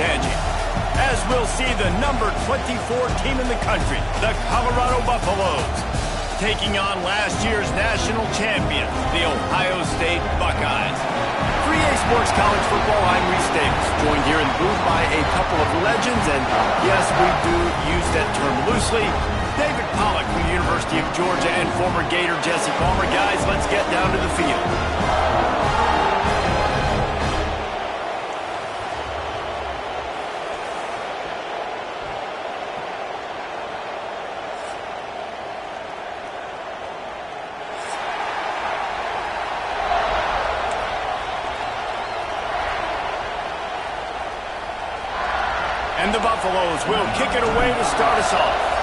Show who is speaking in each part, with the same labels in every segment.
Speaker 1: Angie. As we'll see the number 24 team in the country, the Colorado Buffaloes, taking on last year's national champion, the Ohio State Buckeyes. 3A Sports College Football, I'm Reese Davis, joined here in the booth by a couple of legends, and yes, we do use that term loosely. David Pollack from the University of Georgia and former Gator Jesse Palmer. Guys, let's get down to the field. And the Buffaloes will kick it away to start us off.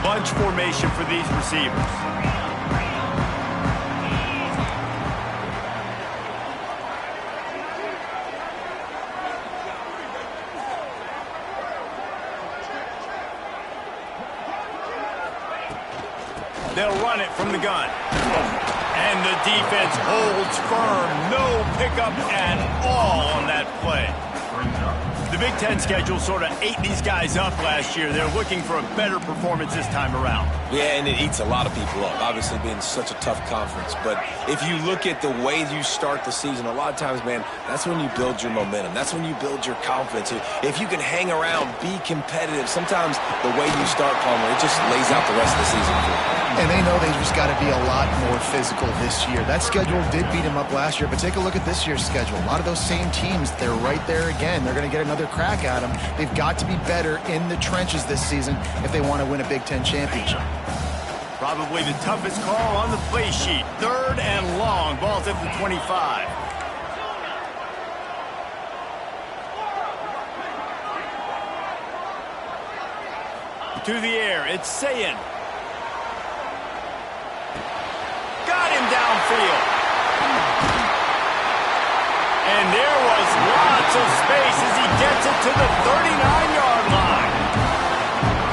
Speaker 1: Bunch formation for these receivers. They'll run it from the gun. And the defense holds firm. No pickup at all on that play. The Big Ten schedule sort of ate these guys up last year. They're looking for a better performance this time around.
Speaker 2: Yeah, and it eats a lot of people up, obviously being such a tough conference. But if you look at the way you start the season, a lot of times, man, that's when you build your momentum. That's when you build your confidence. If you can hang around, be competitive, sometimes the way you start, Palmer, it just lays out the rest of the season for you.
Speaker 3: And they know they just got to be a lot more physical this year. That schedule did beat them up last year, but take a look at this year's schedule. A lot of those same teams, they're right there again. They're going to get another crack at them. They've got to be better in the trenches this season if they want to win a Big Ten championship.
Speaker 1: Probably the toughest call on the play sheet. 3rd and long. Ball's at the 25. To the air, it's Sayin. Got him downfield. And there was lots of space as he gets it to the 39-yard line.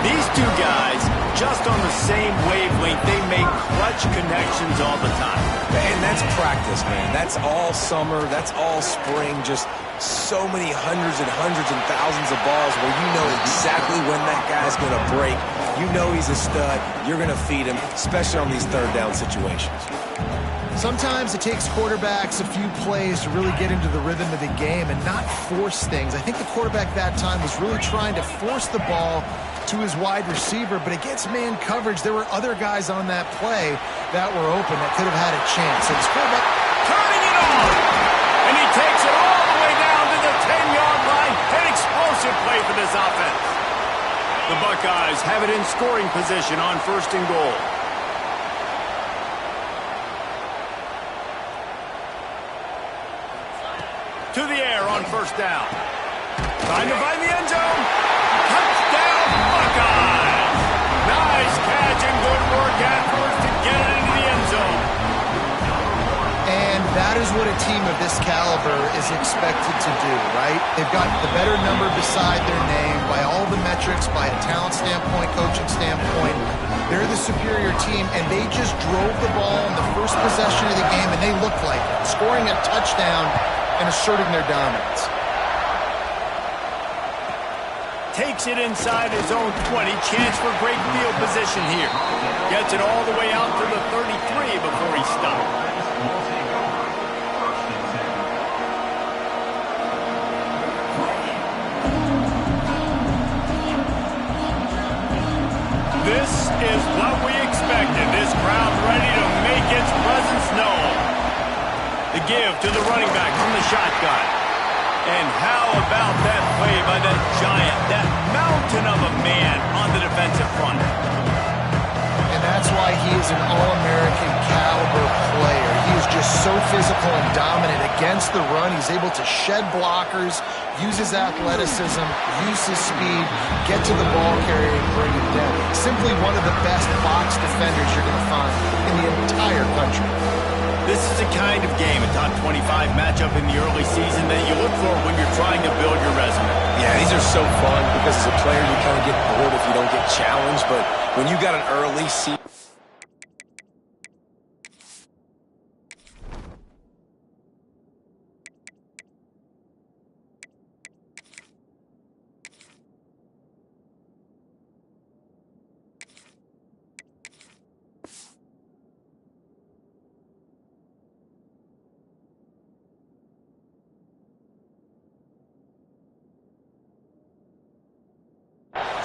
Speaker 1: These two guys, just on the same wavelength, they make clutch connections all the time.
Speaker 2: And that's practice, man. That's all summer. That's all spring. Just so many hundreds and thousands of balls where you know exactly when that guy's going to break. You know he's a stud. You're going to feed him, especially on these 3rd down situations.
Speaker 3: Sometimes it takes quarterbacks a few plays to really get into the rhythm of the game and not force things. I think the quarterback that time was really trying to force the ball to his wide receiver, but against man coverage, there were other guys on that play that were open that could have had a chance. So this quarterback
Speaker 1: turning it on, and he takes it all the way down to the 10-yard line. An explosive play for this offense. The Buckeyes have it in scoring position on 1st and goal. To the air on 1st down. Trying to find the end zone. Touchdown, Buckeyes! Nice catch and good work afterwards to get it into the end zone.
Speaker 3: And that is what a team of this caliber is expected to do, right? They've got the better number beside their name by all the metrics, by a talent standpoint, coaching standpoint. They're the superior team, and they just drove the ball in the first possession of the game, and they looked like it, scoring a touchdown and asserting their dominance.
Speaker 1: Takes it inside his own 20. Chance for great field position here. Gets it all the way out to the 33 before he stopped. This is what we expected. This crowd ready to make its presence known. The give to the running back from the shotgun. And how about that play by that giant, that mountain of a man on the defensive front?
Speaker 3: And that's why he is an All-American caliber player. He is just so physical and dominant against the run. He's able to shed blockers, use his athleticism, use his speed, get to the ball carrier and bring it down. Simply one of the best box defenders you're going to find in the entire country.
Speaker 1: This is the kind of game, a top 25 matchup in the early season, that you look for when you're trying to build your resume.
Speaker 2: Yeah, these are so fun because as a player you kind of get bored if you don't get challenged, but when you got an early season...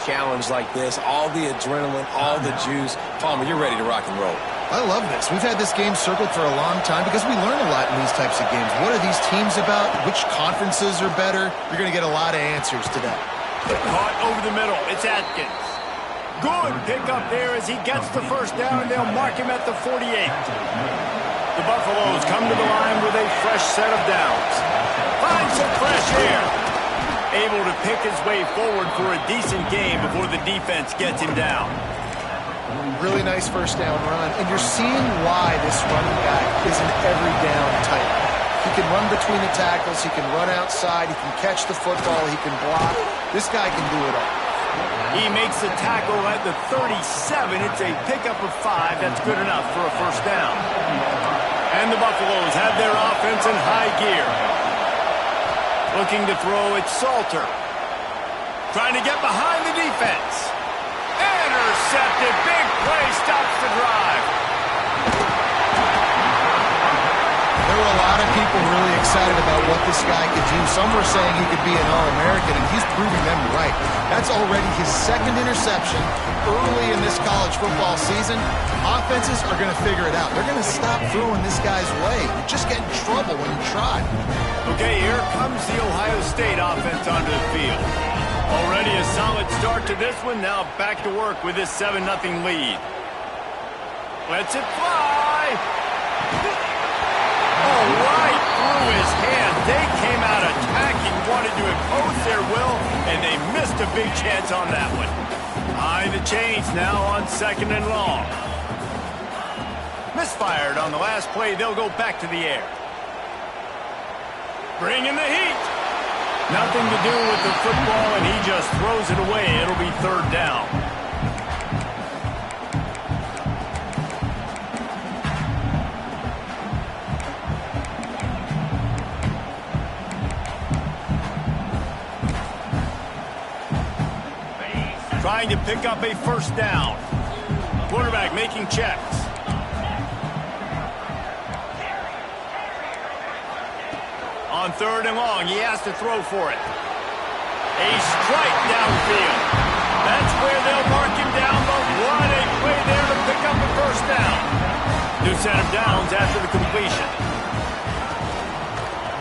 Speaker 2: challenge like this, all the adrenaline, all the juice. Palmer, you're ready to rock and roll.
Speaker 3: I love this. We've had this game circled for a long time because we learn a lot in these types of games. What are these teams about? Which conferences are better? You're going to get a lot of answers today.
Speaker 1: Caught over the middle. It's Atkins. Good pickup there as he gets the first down, and they'll mark him at the 48. The Buffaloes come to the line with a fresh set of downs. Finds some fresh air. Able to pick his way forward for a decent game before the defense gets him down.
Speaker 3: Really nice first down run, and you're seeing why this running back is an every down type. He can run between the tackles, he can run outside, he can catch the football, he can block. This guy can do it all.
Speaker 1: He makes the tackle at the 37. It's a pickup of 5. That's good enough for a first down. And the Buffaloes have their offense in high gear. Looking to throw, it's Salter. Trying to get behind the defense. Intercepted. Big play stops the drive.
Speaker 3: There were a lot of people really excited about what this guy could do. Some were saying he could be an All-American, and he's proving them right. That's already his second interception early in this college football season. Offenses are going to figure it out. They're going to stop throwing this guy's way. You just get in trouble when you try.
Speaker 1: Okay, here comes the Ohio State offense onto the field. Already a solid start to this one. Now back to work with this 7-0 lead. Lets it fly. Oh, right through his hand. They came out attacking, wanted to impose their will, and they missed a big chance on that one. High the chains now on 2nd and long. Misfired on the last play. They'll go back to the air. Bringing the heat. Nothing to do with the football, and he just throws it away. It'll be 3rd down. Trying to pick up a first down. Quarterback making checks. On 3rd and long, he has to throw for it. A strike downfield. That's where they'll mark him down, but what a play there to pick up a first down. New set of downs after the completion.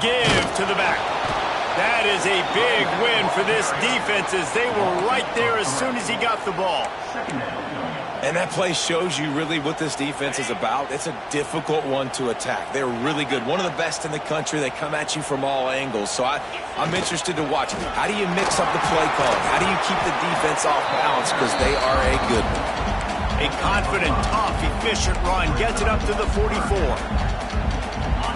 Speaker 1: Give to the back. That is a big win for this defense as they were right there as soon as he got the ball.
Speaker 2: And that play shows you really what this defense is about. It's a difficult one to attack. They're really good. One of the best in the country. They come at you from all angles. So I'm interested to watch. How do you mix up the play calling? How do you keep the defense off balance? Because they are a good one.
Speaker 1: A confident, tough, efficient run gets it up to the 44.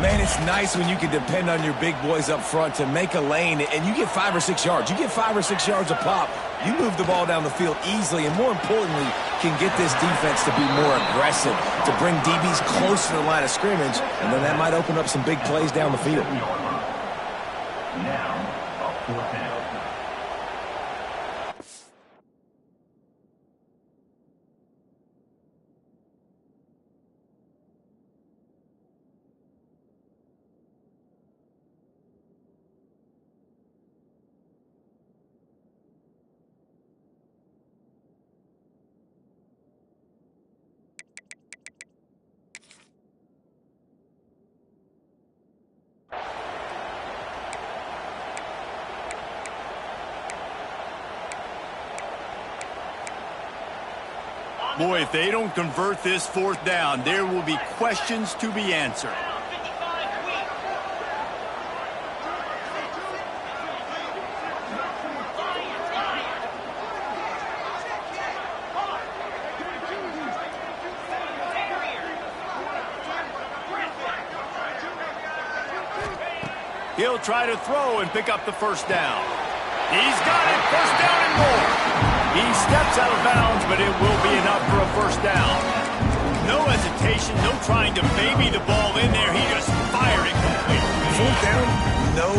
Speaker 2: Man, it's nice when you can depend on your big boys up front to make a lane, and you get 5 or 6 yards. You get 5 or 6 yards a pop. You move the ball down the field easily, and more importantly, can get this defense to be more aggressive, to bring DBs close to the line of scrimmage, and then that might open up some big plays down the field.
Speaker 4: Now, a 4th down.
Speaker 1: Boy, if they don't convert this 4th down, there will be questions to be answered. He'll try to throw and pick up the first down. He's got it, first down and more. He steps out of bounds, but it will be enough for a first down. No hesitation, no trying to baby the ball in there. He just fired it completely.
Speaker 2: Fourth down, no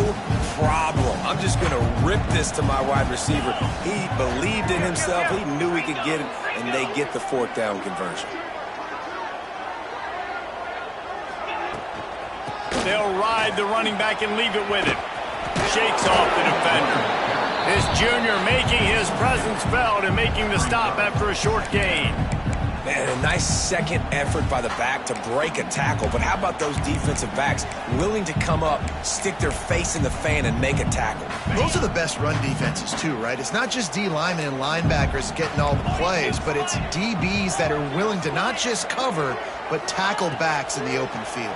Speaker 2: problem. I'm just going to rip this to my wide receiver. He believed in himself. He knew he could get it, and they get the fourth down conversion.
Speaker 1: They'll ride the running back and leave it with him. Shakes off the defender. This junior making his presence felt and making the stop after a short gain.
Speaker 2: Man, a nice second effort by the back to break a tackle. But how about those defensive backs willing to come up, stick their face in the fan, and make a tackle?
Speaker 3: Those are the best run defenses, too, right? It's not just D linemen and linebackers getting all the plays, but it's DBs that are willing to not just cover, but tackle backs in the open field.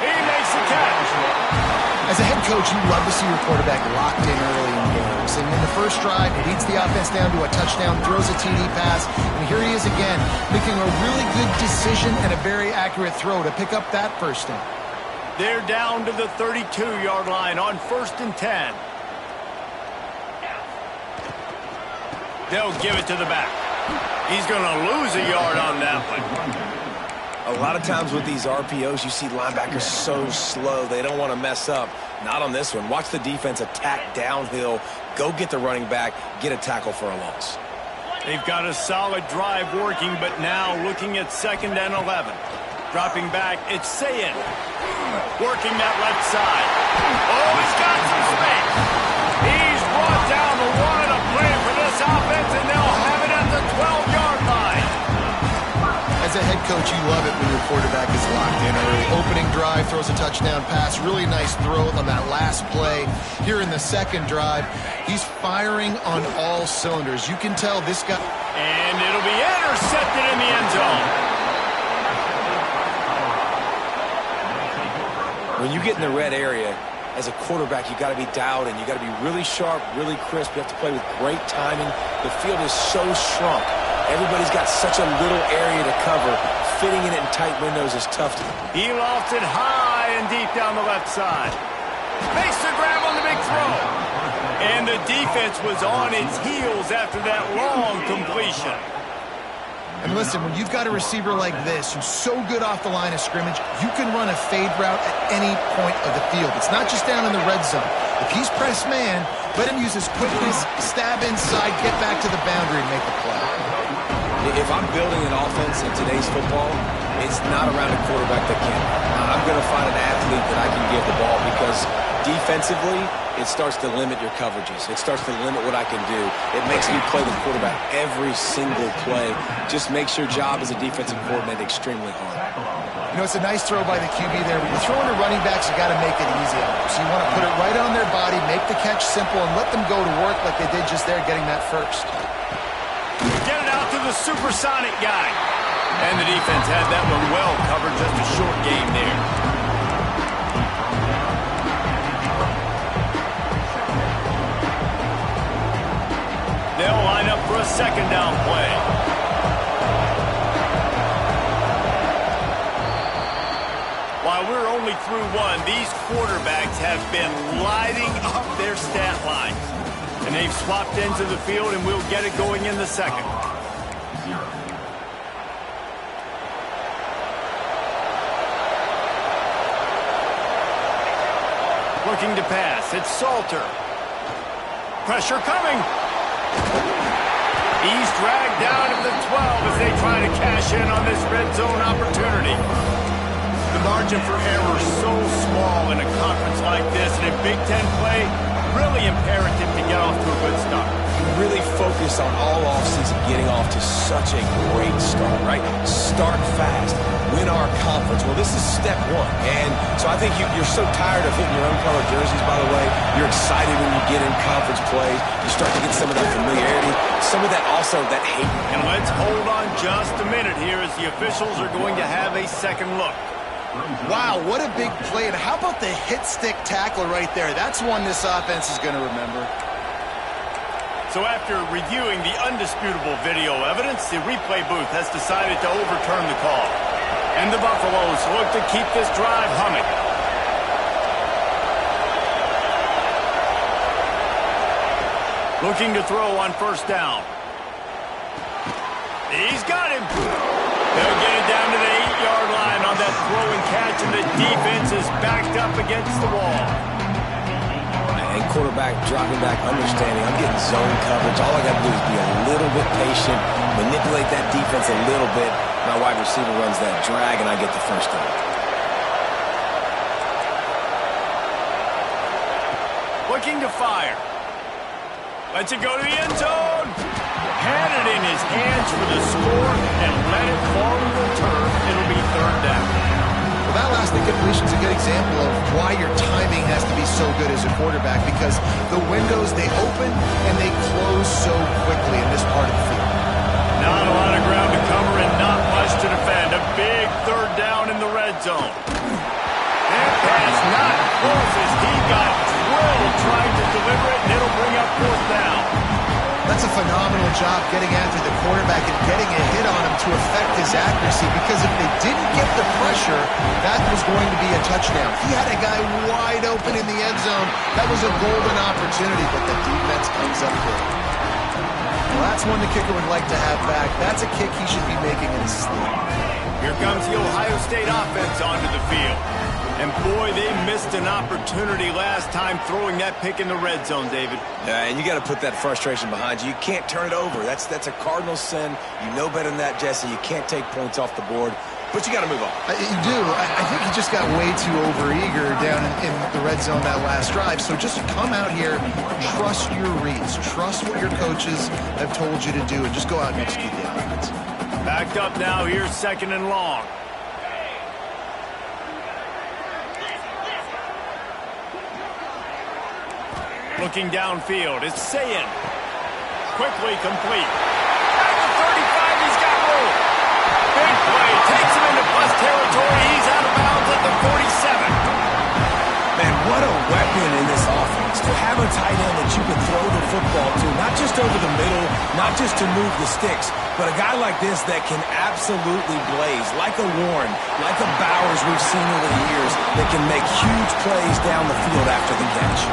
Speaker 1: He makes the catch.
Speaker 3: As a head coach, you love to see your quarterback locked in early in games. And in the first drive, he leads the offense down to a touchdown, throws a TD pass, and here he is again, making a really good decision and a very accurate throw to pick up that first down.
Speaker 1: They're down to the 32-yard line on 1st and 10. They'll give it to the back. He's going to lose a yard on that one.
Speaker 2: A lot of times with these RPOs, you see linebackers so slow. They don't want to mess up. Not on this one. Watch the defense attack downhill, go get the running back, get a tackle for a loss.
Speaker 1: They've got a solid drive working, but now looking at 2nd and 11. Dropping back, it's Sayin. Working that left side. Oh, he's got some space. He's brought down the one of play for this offense, and they'll have it at the 12-yard line.
Speaker 3: As a head coach, you love it when your quarterback is locked in early. Opening drive, throws a touchdown pass. Really nice throw on that last play. Here in the second drive, he's firing on all cylinders. You can tell this guy...
Speaker 1: And it'll be intercepted in the end zone.
Speaker 2: When you get in the red area, as a quarterback, you got to be dialed in. You got to be really sharp, really crisp. You have to play with great timing. The field is so shrunk. Everybody's got such a little area to cover. Fitting in it in tight windows is tough.
Speaker 1: He lofts it high and deep down the left side. Makes the grab on the big throw. And the defense was on its heels after that long completion.
Speaker 3: And listen, when you've got a receiver like this who's so good off the line of scrimmage, you can run a fade route at any point of the field. It's not just down in the red zone. If he's press man, let him use his quickness, stab inside, get back to the boundary, and make the play.
Speaker 2: If I'm building an offense in today's football, it's not around a quarterback that can. I'm going to find an athlete that I can give the ball because defensively, it starts to limit your coverages. It starts to limit what I can do. It makes me play the quarterback every single play. Just makes your job as a defensive coordinator extremely hard.
Speaker 3: You know, it's a nice throw by the QB there, but you're throwing to running backs, you got to make it easy on them. So you want to put it right on their body, make the catch simple, and let them go to work like they did just there, getting that first.
Speaker 1: Get it out to the supersonic guy. And the defense had that one well covered, just a short game there. They'll line up for a 2nd down play. While we're only through one, these quarterbacks have been lighting up their stat lines. And they've swapped into the field, and we'll get it going in the second. Looking to pass. It's Salter. Pressure coming. He's dragged down to the 12 as they try to cash in on this red zone opportunity. The margin for error is so small in a conference like this, and in Big Ten play, really imperative to get off to a good start.
Speaker 2: Really focus on all offseason getting off to such a great start, right? Start fast, win our conference. Well, this is step one. And so I think you're so tired of hitting your own color jerseys, by the way. You're excited when you get in conference plays. You start to get some of that familiarity, some of that also that hate.
Speaker 1: And let's hold on just a minute here as the officials are going to have a second look.
Speaker 3: Wow, what a big play. And how about the hit-stick tackle right there? That's one this offense is going to remember.
Speaker 1: So after reviewing the undisputable video evidence, the replay booth has decided to overturn the call. And the Buffaloes look to keep this drive humming. Looking to throw on first down. He's got him. They'll get it down to the 8-yard line on that throw and catch, and the defense is backed up against the wall.
Speaker 2: And quarterback dropping back, understanding I'm getting zone coverage. All I got to do is be a little bit patient, manipulate that defense a little bit. My wide receiver runs that drag, and I get the first down.
Speaker 1: Looking to fire. Lets it go to the end zone. Had it in his hands for the score and let it fall to the turf. It'll be third down.
Speaker 3: Well, that last incompletion is a good example of why your timing has to be so good as a quarterback, because the windows, they open and they close so quickly in this part of the field.
Speaker 1: Not a lot of ground to cover and not much to defend. A big third down in the red zone. That pass not close as he got drilled trying to deliver it, and it'll bring up fourth down.
Speaker 3: That's a phenomenal job getting after the quarterback and getting a hit on him to affect his accuracy, because if they didn't get the pressure, that was going to be a touchdown. He had a guy wide open in the end zone. That was a golden opportunity, but the defense comes up big. Well, that's one the kicker would like to have back. That's a kick he should be making in his sleep.
Speaker 1: Here comes the Ohio State offense onto the field. And boy, they missed an opportunity last time throwing that pick in the red zone, David.
Speaker 2: Yeah, and you got to put that frustration behind you. You can't turn it over. That's a cardinal sin. You know better than that, Jesse. You can't take points off the board, but you got to move on.
Speaker 3: You do. I think he just got way too overeager down in the red zone that last drive. So just come out here, trust your reads, trust what your coaches have told you to do, and just go out and execute the offense.
Speaker 1: Backed up now. Here's second and long. Looking downfield, it's Sayin. Quickly complete. At the 35, he's got room. Big play, takes him into plus territory. He's out of bounds at the 47.
Speaker 2: Man, what a weapon in this offense. To have a tight end that you can throw the football to, not just over the middle, not just to move the sticks, but a guy like this that can absolutely blaze, like a Warren, like a Bowers we've seen over the years, that can make huge plays down the field after the catch.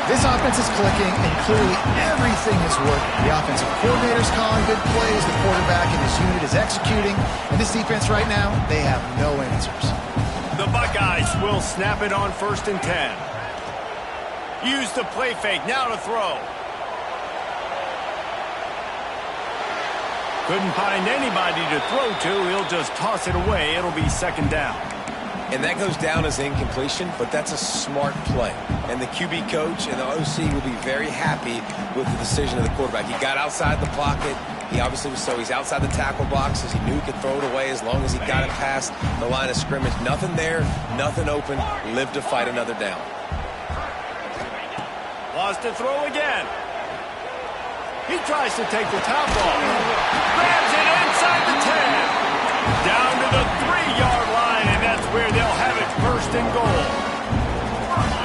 Speaker 3: This offense is clicking, and clearly everything is working. The offensive coordinator's calling good plays, the quarterback and his unit is executing, and this defense right now, they have no answers.
Speaker 1: The Buckeyes will snap it on 1st and 10. Use the play fake, now to throw. Couldn't find anybody to throw to. He'll just toss it away. It'll be second down.
Speaker 2: And that goes down as incompletion, but that's a smart play. And the QB coach and the OC will be very happy with the decision of the quarterback. He got outside the pocket. He obviously was he's outside the tackle boxes. He knew he could throw it away as long as he got it past the line of scrimmage. Nothing there, nothing open. Lived to fight another down.
Speaker 1: Lost to throw again. He tries to take the top off. Grabs it inside the 10. Down to the 3-yard line, and that's where they'll have it, 1st and goal.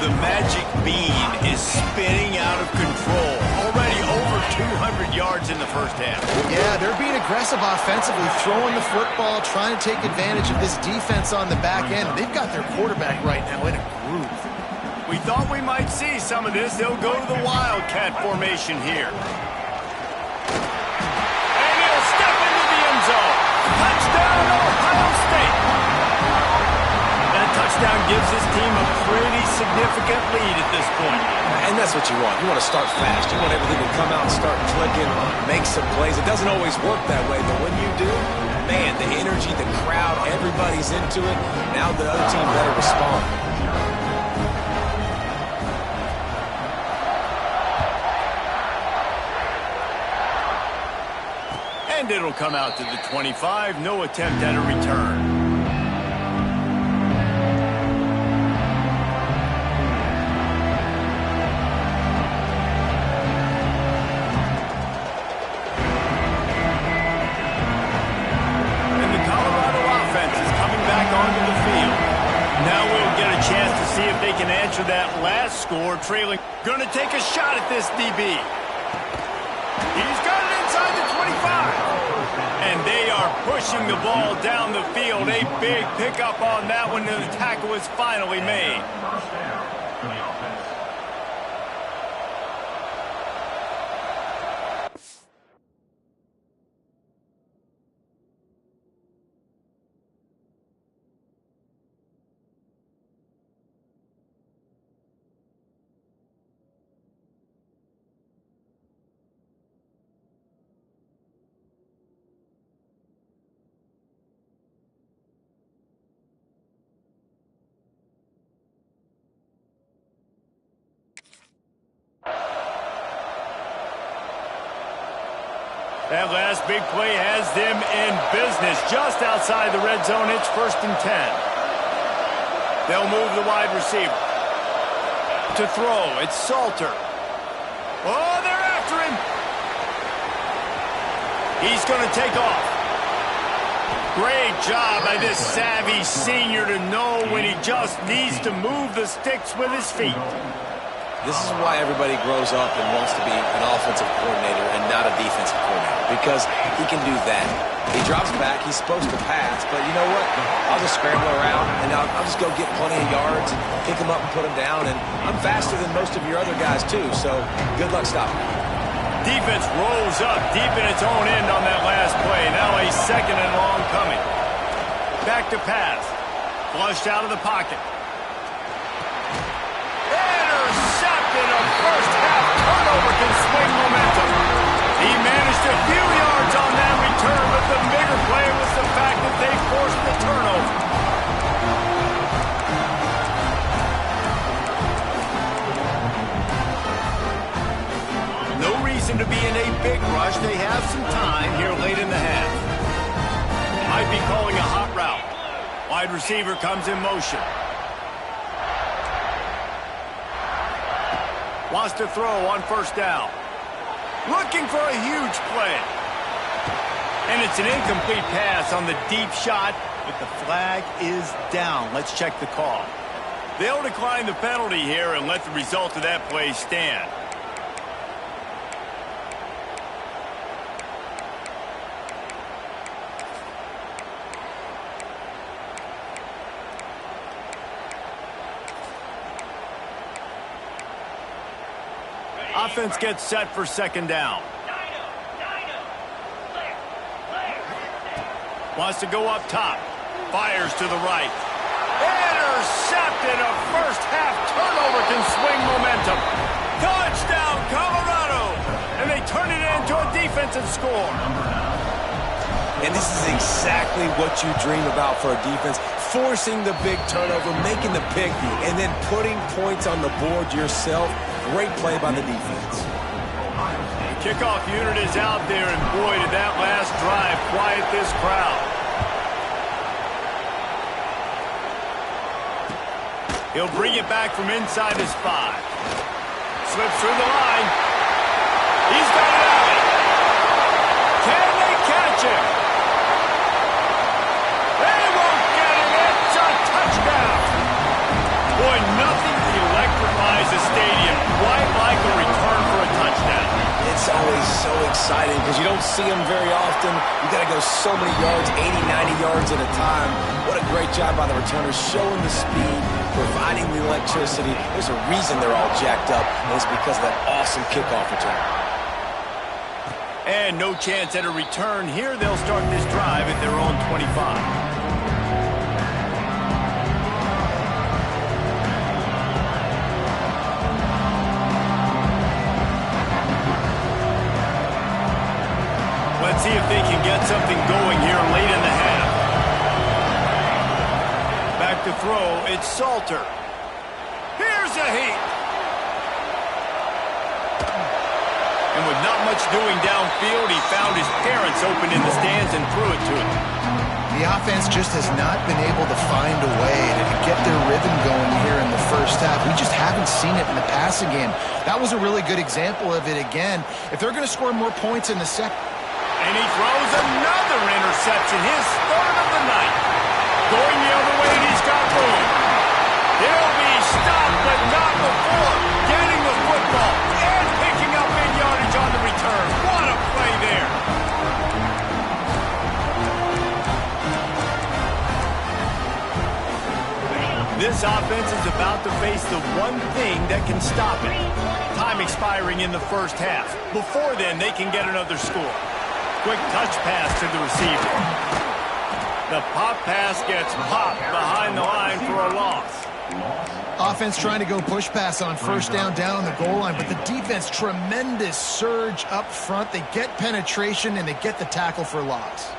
Speaker 1: The magic bean is spinning out of control. Already over 200 yards in the first half.
Speaker 3: Yeah, they're being aggressive offensively, throwing the football, trying to take advantage of this defense on the back end. They've got their quarterback right now in a groove.
Speaker 1: We thought we might see some of this. They'll go to the Wildcat formation here. And he'll step into the end zone. Touchdown, Ohio State. That touchdown gives his team a pretty significant lead at this point.
Speaker 2: And that's what you want. You want to start fast. You want everything to come out and start clicking, make some plays. It doesn't always work that way, but when you do, man, the energy, the crowd, everybody's into it. Now the other team better respond.
Speaker 1: And it'll come out to the 25. No attempt at a return. And the Colorado offense is coming back onto the field. Now we'll get a chance to see if they can answer that last score, trailing. Going to take a shot at this DB. He's got it inside the 25. And they are pushing the ball down the field. A big pickup on that one, and the tackle is finally made. That last big play has them in business just outside the red zone. It's 1st and 10. They'll move the wide receiver. To throw, it's Salter. Oh, they're after him. He's going to take off. Great job by this savvy senior to know when he just needs to move the sticks with his feet.
Speaker 2: This is why everybody grows up and wants to be an offensive coordinator and not a defensive coordinator, because he can do that. He drops back, he's supposed to pass, but you know what? I'll just scramble around, and I'll just go get plenty of yards and pick him up and put him down, and I'm faster than most of your other guys too, so good luck stopping me.
Speaker 1: Defense rolls up deep in its own end on that last play. Now a 2nd and long coming. Back to pass. Flushed out of the pocket. Intercepted. A first half turnover can swing momentum. He managed a few yards on that return, but the bigger play was the fact that they forced the turnover. To be in a big rush. They have some time here late in the half. Might be calling a hot route. Wide receiver comes in motion. Wants to throw on 1st down. Looking for a huge play. And it's an incomplete pass on the deep shot, but the flag is down. Let's check the call. They'll decline the penalty here and let the result of that play stand. Offense gets set for 2nd down. Wants to go up top. Fires to the right. Intercepted. A first half turnover can swing momentum. Touchdown, Colorado. And they turn it into a defensive score.
Speaker 2: And this is exactly what you dream about for a defense. Forcing the big turnover, making the pick, and then putting points on the board yourself. Great play by the defense.
Speaker 1: The kickoff unit is out there, and boy, did that last drive quiet this crowd. He'll bring it back from inside his 5. Slips through the line. He's got it out. Can they catch him? They won't get him. It's a touchdown. Boy, nothing electrifies a stadium quite like a return for a touchdown.
Speaker 2: It's always so exciting because you don't see them very often. You got to go so many yards, 80, 90 yards at a time. What a great job by the returners, showing the speed, providing the electricity. There's a reason they're all jacked up, and it's because of that awesome kickoff return.
Speaker 1: And no chance at a return here. They'll start this drive at their own 25. Let's see if they can get something going here late in the half. Back to throw, it's Salter. Here's a heat. And with not much doing downfield, he found his parents open in the stands and threw it to him.
Speaker 3: The offense just has not been able to find a way to get their rhythm going here in the first half. We just haven't seen it in the passing game. That was a really good example of it again. If they're going to score more points in the second.
Speaker 1: And he throws another interception, his 3rd of the night. Going the other way, and he's got room. He'll be stopped, but not before getting the football and picking up big yardage on the return. What a play there. This offense is about to face the one thing that can stop it. Time expiring in the first half. Before then, they can get another score. Quick touch pass to the receiver. The pop pass gets popped behind the line for a loss.
Speaker 3: Offense trying to go push pass on 1st down on the goal line, but the defense, tremendous surge up front. They get penetration, and they get the tackle for loss.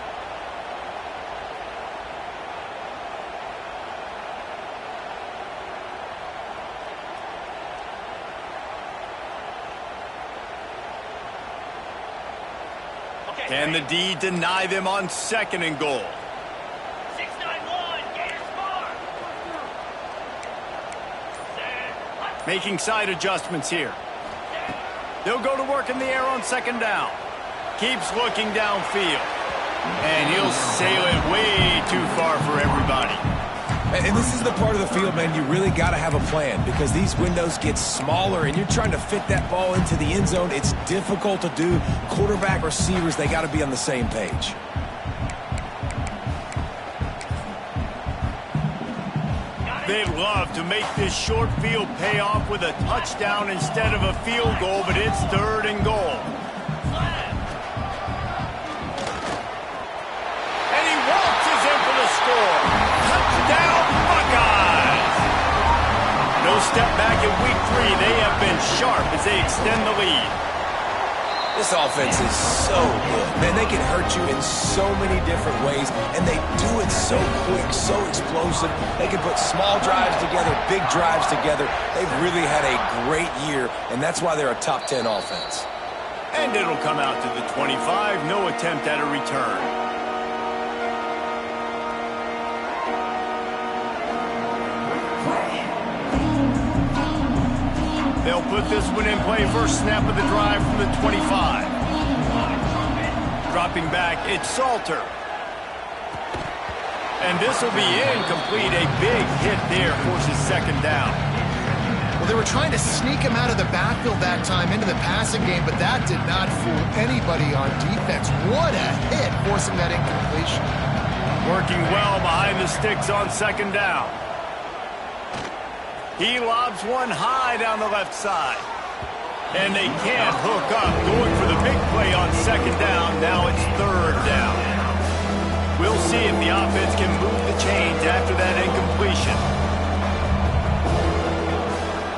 Speaker 1: Can the D deny them on 2nd and goal?
Speaker 4: 691, Gators mark.
Speaker 1: Making side adjustments here. They'll go to work in the air on 2nd down. Keeps looking downfield. And he'll sail it way too far for everybody.
Speaker 2: And this is the part of the field, man, you really got to have a plan because these windows get smaller and you're trying to fit that ball into the end zone. It's difficult to do. Quarterback, receivers, they got to be on the same page.
Speaker 1: They'd love to make this short field pay off with a touchdown instead of a field goal, but it's 3rd and goal. And he waltzes in for the score. Touchdown, Buckeyes! No step back in week 3. They have been sharp as they extend the lead.
Speaker 2: This offense is so good. Man, they can hurt you in so many different ways, and they do it so quick, so explosive. They can put small drives together, big drives together. They've really had a great year, and that's why they're a top 10 offense.
Speaker 1: And it'll come out to the 25. No attempt at a return. They'll put this one in play. First snap of the drive from the 25. Dropping back, it's Salter. And this will be incomplete. A big hit there forces 2nd down.
Speaker 3: Well, they were trying to sneak him out of the backfield that time into the passing game, but that did not fool anybody on defense. What a hit, forcing that incompletion.
Speaker 1: Working well behind the sticks on 2nd down. He lobs one high down the left side. And they can't hook up. Going for the big play on 2nd down. Now it's 3rd down. We'll see if the offense can move the chains after that incompletion.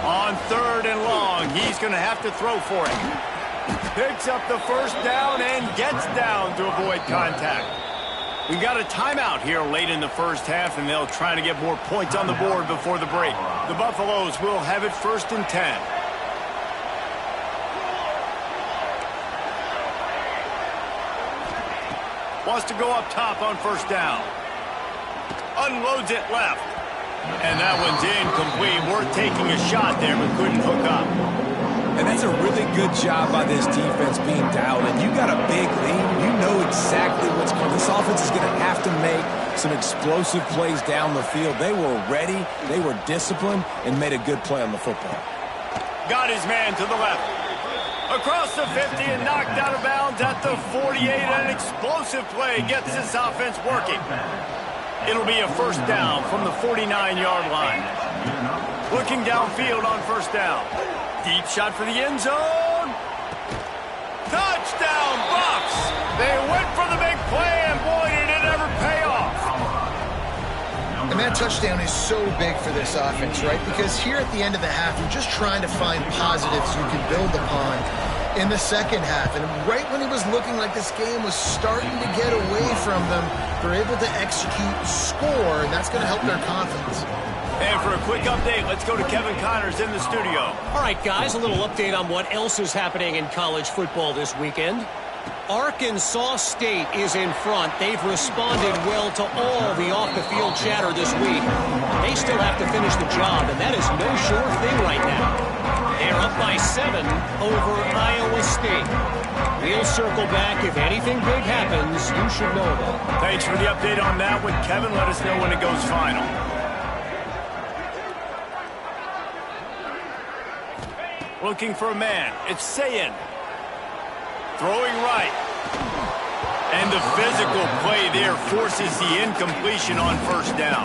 Speaker 1: On 3rd and long, he's going to have to throw for it. Picks up the 1st down and gets down to avoid contact. We've got a timeout here late in the 1st half, and they'll try to get more points on the board before the break. The Buffaloes will have it 1st and 10. Wants to go up top on 1st down. Unloads it left. And that one's incomplete. Worth taking a shot there, but couldn't hook up.
Speaker 2: And that's a really good job by this defense being dialed in. You got a big lead. You know exactly what's coming. This offense is going to have to make some explosive plays down the field. They were ready, they were disciplined, and made a good play on the football.
Speaker 1: Got his man to the left. Across the 50 and knocked out of bounds at the 48. An explosive play gets this offense working. It'll be a 1st down from the 49-yard line. Looking downfield on 1st down. Deep shot for the end zone. Touchdown, Bucks! They went for the big play, and boy, did it ever pay off.
Speaker 3: And that touchdown is so big for this offense, right? Because here at the end of the half, you're just trying to find positives you can build upon in the 2nd half. And right when it was looking like this game was starting to get away from them, they're able to execute, score, and that's going to help their confidence.
Speaker 1: And for a quick update, let's go to Kevin Connors in the studio.
Speaker 5: All right, guys, a little update on what else is happening in college football this weekend. Arkansas State is in front. They've responded well to all the off-the-field chatter this week. They still have to finish the job, and that is no sure thing right now. They're up by 7 over Iowa State. We'll circle back. If anything big happens, you should know that.
Speaker 1: Thanks for the update on that one, Kevin. Let us know when it goes final. Looking for a man. It's Sayin. Throwing right. And the physical play there forces the incompletion on 1st down.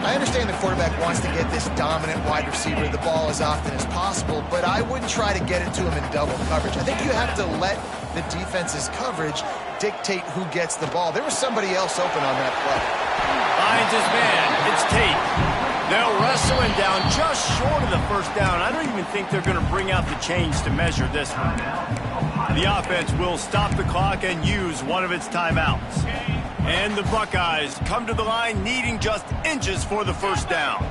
Speaker 3: I understand the quarterback wants to get this dominant wide receiver the ball as often as possible, but I wouldn't try to get it to him in double coverage. I think you have to let the defense's coverage dictate who gets the ball. There was somebody else open on that play.
Speaker 1: Finds his man. It's Tate. They'll wrestle him down just short of the 1st down. I don't even think they're going to bring out the chains to measure this one. The offense will stop the clock and use one of its timeouts. And the Buckeyes come to the line needing just inches for the 1st down.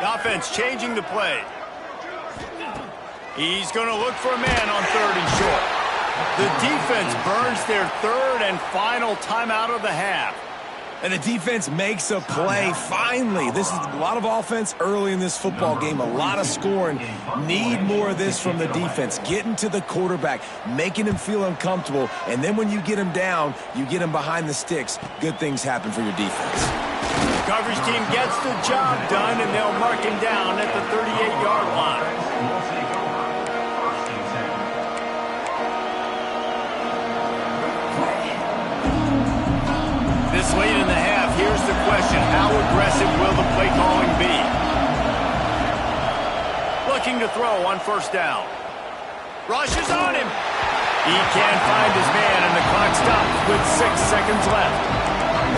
Speaker 1: The offense changing the play. He's going to look for a man on 3rd and short. The defense burns their third and final timeout of the half.
Speaker 2: And the defense makes a play, finally. This is a lot of offense early in this football game, a lot of scoring. Need more of this from the defense. Getting to the quarterback, making him feel uncomfortable, and then when you get him down, you get him behind the sticks. Good things happen for your defense.
Speaker 1: The coverage team gets the job done, and they'll mark him down at the 38-yard line. This late in the half, here's the question. How aggressive will the play calling be? Looking to throw on first down. Rushes on him. He can't find his man, and the clock stops with 6 seconds left.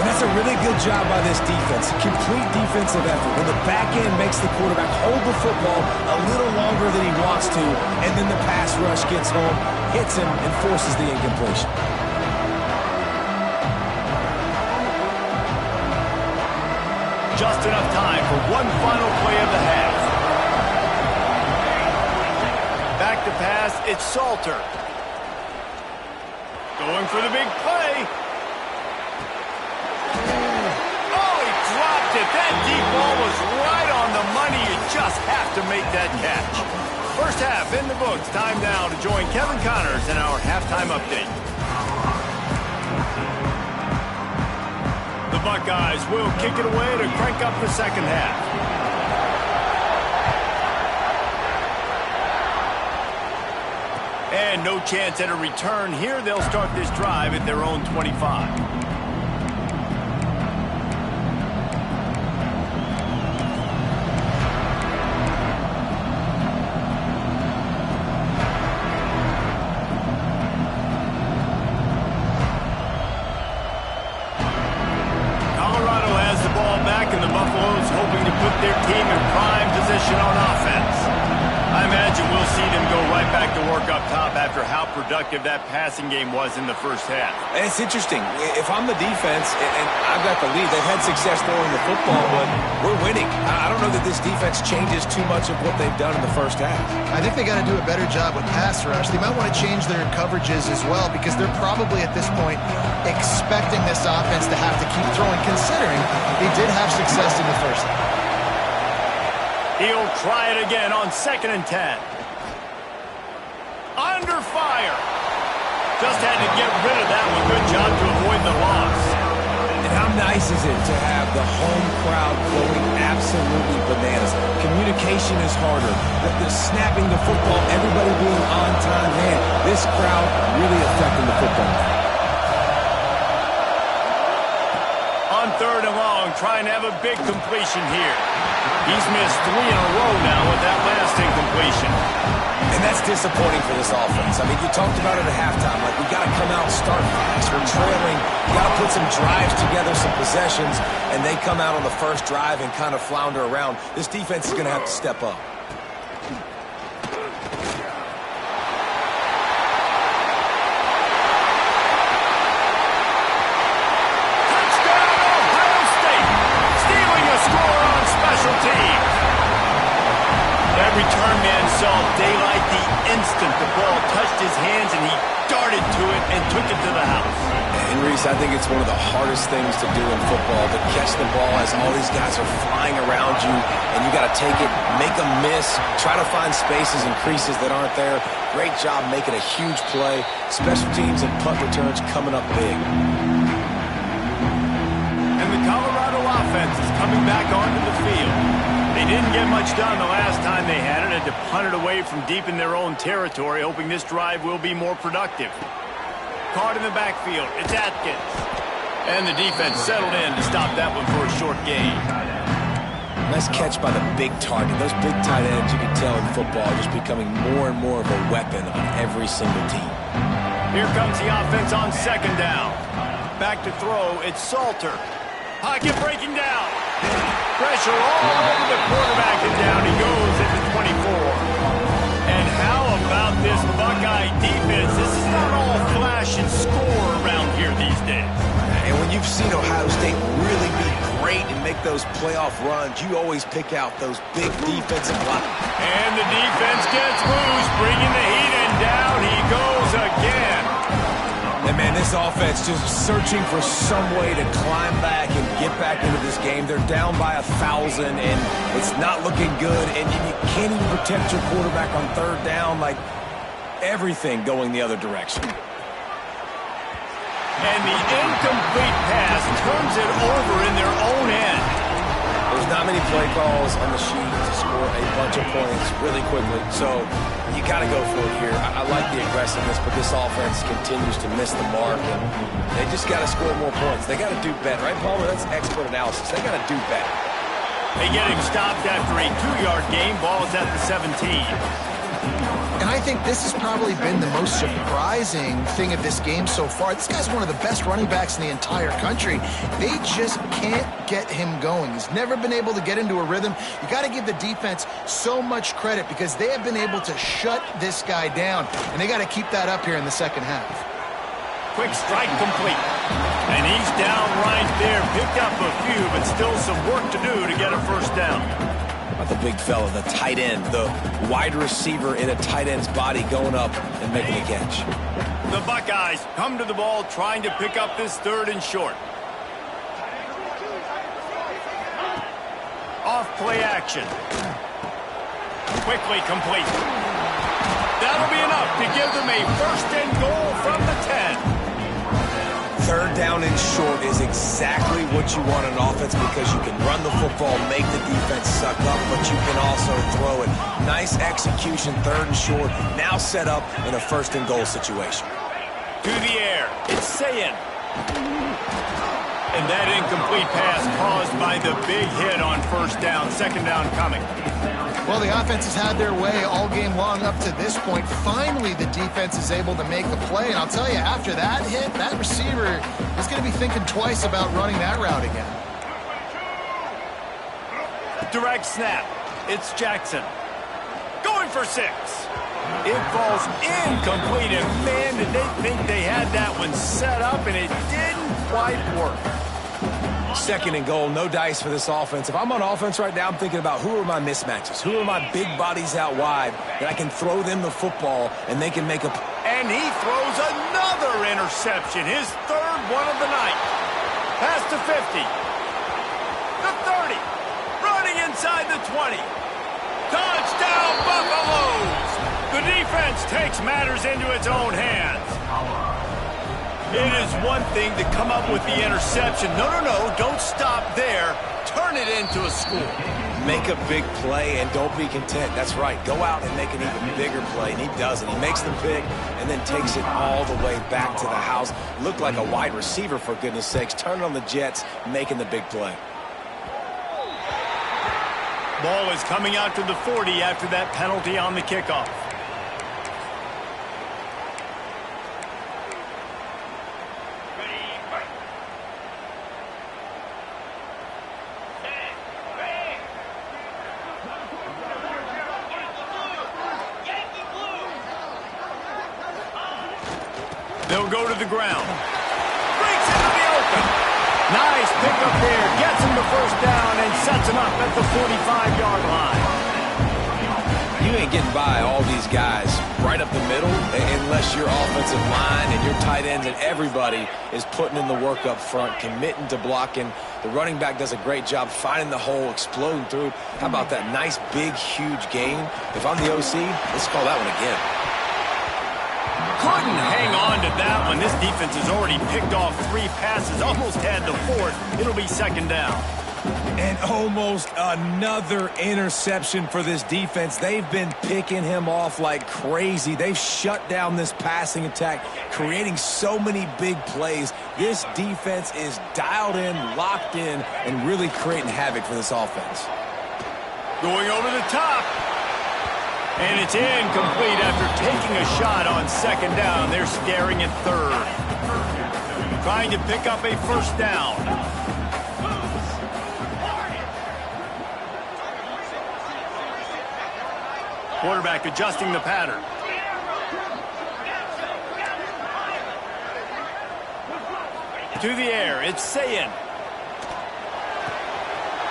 Speaker 2: And that's a really good job by this defense. Complete defensive effort. When the back end makes the quarterback hold the football a little longer than he wants to, and then the pass rush gets home, hits him, and forces the incompletion.
Speaker 1: Just enough time for one final play of the half. Back to pass, it's Salter. Going for the big play. Oh, he dropped it. That deep ball was right on the money. You just have to make that catch. First half in the books. Time now to join Kevin Connors in our halftime update. The Buckeyes will kick it away to crank up the second half. And no chance at a return here. They'll start this drive at their own 25. Their team in prime position on offense. I imagine we'll see them go right back to work up top after how productive that passing game was in the first half.
Speaker 2: And it's interesting. If I'm the defense and I've got the lead, they've had success throwing the football, but we're winning. I don't know that this defense changes too much of what they've done in the first half.
Speaker 3: I think they got to do a better job with pass rush. They might want to change their coverages as well because they're probably at this point expecting this offense to have to keep throwing, considering they did have success in the first half.
Speaker 1: He'll try it again on 2nd and 10. Under fire. Just had to get rid of that one. Good job to avoid the loss.
Speaker 2: And how nice is it to have the home crowd going absolutely bananas? Communication is harder. The snapping the football, everybody being on time. Man, this crowd really affecting the football.
Speaker 1: On 3rd and long, trying to have a big completion here. He's missed 3 in a row now with that last incompletion.
Speaker 2: And that's disappointing for this offense. I mean, you talked about it at halftime. Like, we got to come out and start fast. We're trailing. You got to put some drives together, some possessions, and they come out on the first drive and kind of flounder around. This defense is going to have to step up.
Speaker 1: That return man saw daylight the instant the ball touched his hands, and he darted to it and took it to the house.
Speaker 2: And Reese, I think it's one of the hardest things to do in football, to catch the ball as all these guys are flying around you, and you got to take it, make a miss, try to find spaces and creases that aren't there. Great job making a huge play. Special teams and punt returns coming up big.
Speaker 1: And the Colorado offense is coming back onto the field. They didn't get much done the last time they had it, and to punt it away from deep in their own territory, hoping this drive will be more productive. Caught in the backfield, it's Atkins. And the defense settled in to stop that one for a short gain.
Speaker 2: Nice catch by the big target. Those big tight ends, you can tell in football, are just becoming more and more of a weapon on every single team.
Speaker 1: Here comes the offense on 2nd down. Back to throw, it's Salter. Pocket breaking down. Pressure all over the quarterback, and down he goes at the 24. And how about this Buckeye defense? This is not all flash and score around here these days.
Speaker 2: And when you've seen Ohio State really be great and make those playoff runs, you always pick out those big defensive blocks.
Speaker 1: And the defense gets loose, bringing the heat, and down he goes again.
Speaker 2: man, this offense just searching for some way to climb back and get back into this game. They're down by 1,000, and it's not looking good, and you can't even protect your quarterback on third down. Like, everything going the other direction.
Speaker 1: And the incomplete pass turns it over in their own end.
Speaker 2: There's not many play calls on the sheet to score a bunch of points really quickly, so you got to go for it here. I like the aggressiveness, but this offense continues to miss the mark, and they just got to score more points. They got to do better, right, Palmer? That's expert analysis. They got to do better.
Speaker 1: They get him stopped after a 2-yard gain. Ball is at the 17.
Speaker 3: And I think this has probably been the most surprising thing of this game so far. This guy's one of the best running backs in the entire country. They just can't get him going. He's never been able to get into a rhythm. You got to give the defense so much credit because they have been able to shut this guy down, and they got to keep that up here in the second half.
Speaker 1: Quick strike complete. And he's down right there. Picked up a few, but still some work to do to get a first down.
Speaker 2: The big fella, the tight end, the wide receiver in a tight end's body going up and making a catch.
Speaker 1: The Buckeyes come to the ball trying to pick up this 3rd and short. Off play action. Quickly complete. That'll be enough to give them a 1st and goal from the 10.
Speaker 2: 3rd down and short is exactly what you want in offense because you can run the football, make the defense suck up, but you can also throw it. Nice execution, 3rd and short, now set up in a 1st and goal situation.
Speaker 1: To the air, it's Ncaa26. And that incomplete pass caused by the big hit on 1st down, 2nd down coming.
Speaker 3: Well, the offense has had their way all game long up to this point. Finally, the defense is able to make the play. And I'll tell you, after that hit, that receiver is going to be thinking twice about running that route again.
Speaker 1: Direct snap. It's Jackson. Going for 6. It falls incomplete. And man, did they think they had that one set up, and it didn't quite work.
Speaker 2: 2nd and goal, no dice for this offense. If I'm on offense right now, I'm thinking about who are my mismatches? Who are my big bodies out wide that I can throw them the football and they can make a...
Speaker 1: And he throws another interception, his 3rd one of the night. Pass to 50. The 30. Running inside the 20. Touchdown, Buffaloes! The defense takes matters into its own hands. It is one thing to come up with the interception. No, don't stop there. Turn it into a score.
Speaker 2: Make a big play and don't be content. That's right. Go out and make an even bigger play, and he does it. He makes the pick and then takes it all the way back to the house. Looked like a wide receiver, for goodness sakes. Turning on the Jets, making the big play.
Speaker 1: Ball is coming out to the 40 after that penalty on the kickoff. They'll go to the ground. Breaks into the open. Nice pickup there. Gets him the 1st down and sets him up at the 45-yard line.
Speaker 2: You ain't getting by all these guys right up the middle unless your offensive line and your tight ends and everybody is putting in the work up front, committing to blocking. The running back does a great job finding the hole, exploding through. How about that nice, big, huge gain? If I'm the OC, let's call that one again.
Speaker 1: Couldn't hang on to that one. This defense has already picked off 3 passes, almost had the 4th. It'll be 2nd down.
Speaker 2: And almost another interception for this defense. They've been picking him off like crazy. They've shut down this passing attack, creating so many big plays. This defense is dialed in, locked in, and really creating havoc for this offense.
Speaker 1: Going over the top. And it's incomplete after taking a shot on 2nd down. They're scaring at 3rd. Trying to pick up a 1st down. Quarterback adjusting the pattern. To the air, it's Ncaa26.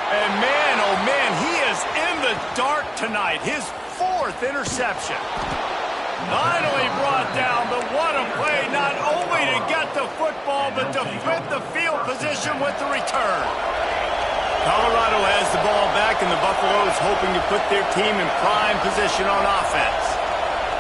Speaker 1: And man, oh man, he is in the dark tonight. His 4th interception. Finally brought down, but what a play, not only to get the football, but to flip the field position with the return. Colorado has the ball back, and the Buffaloes hoping to put their team in prime position on offense.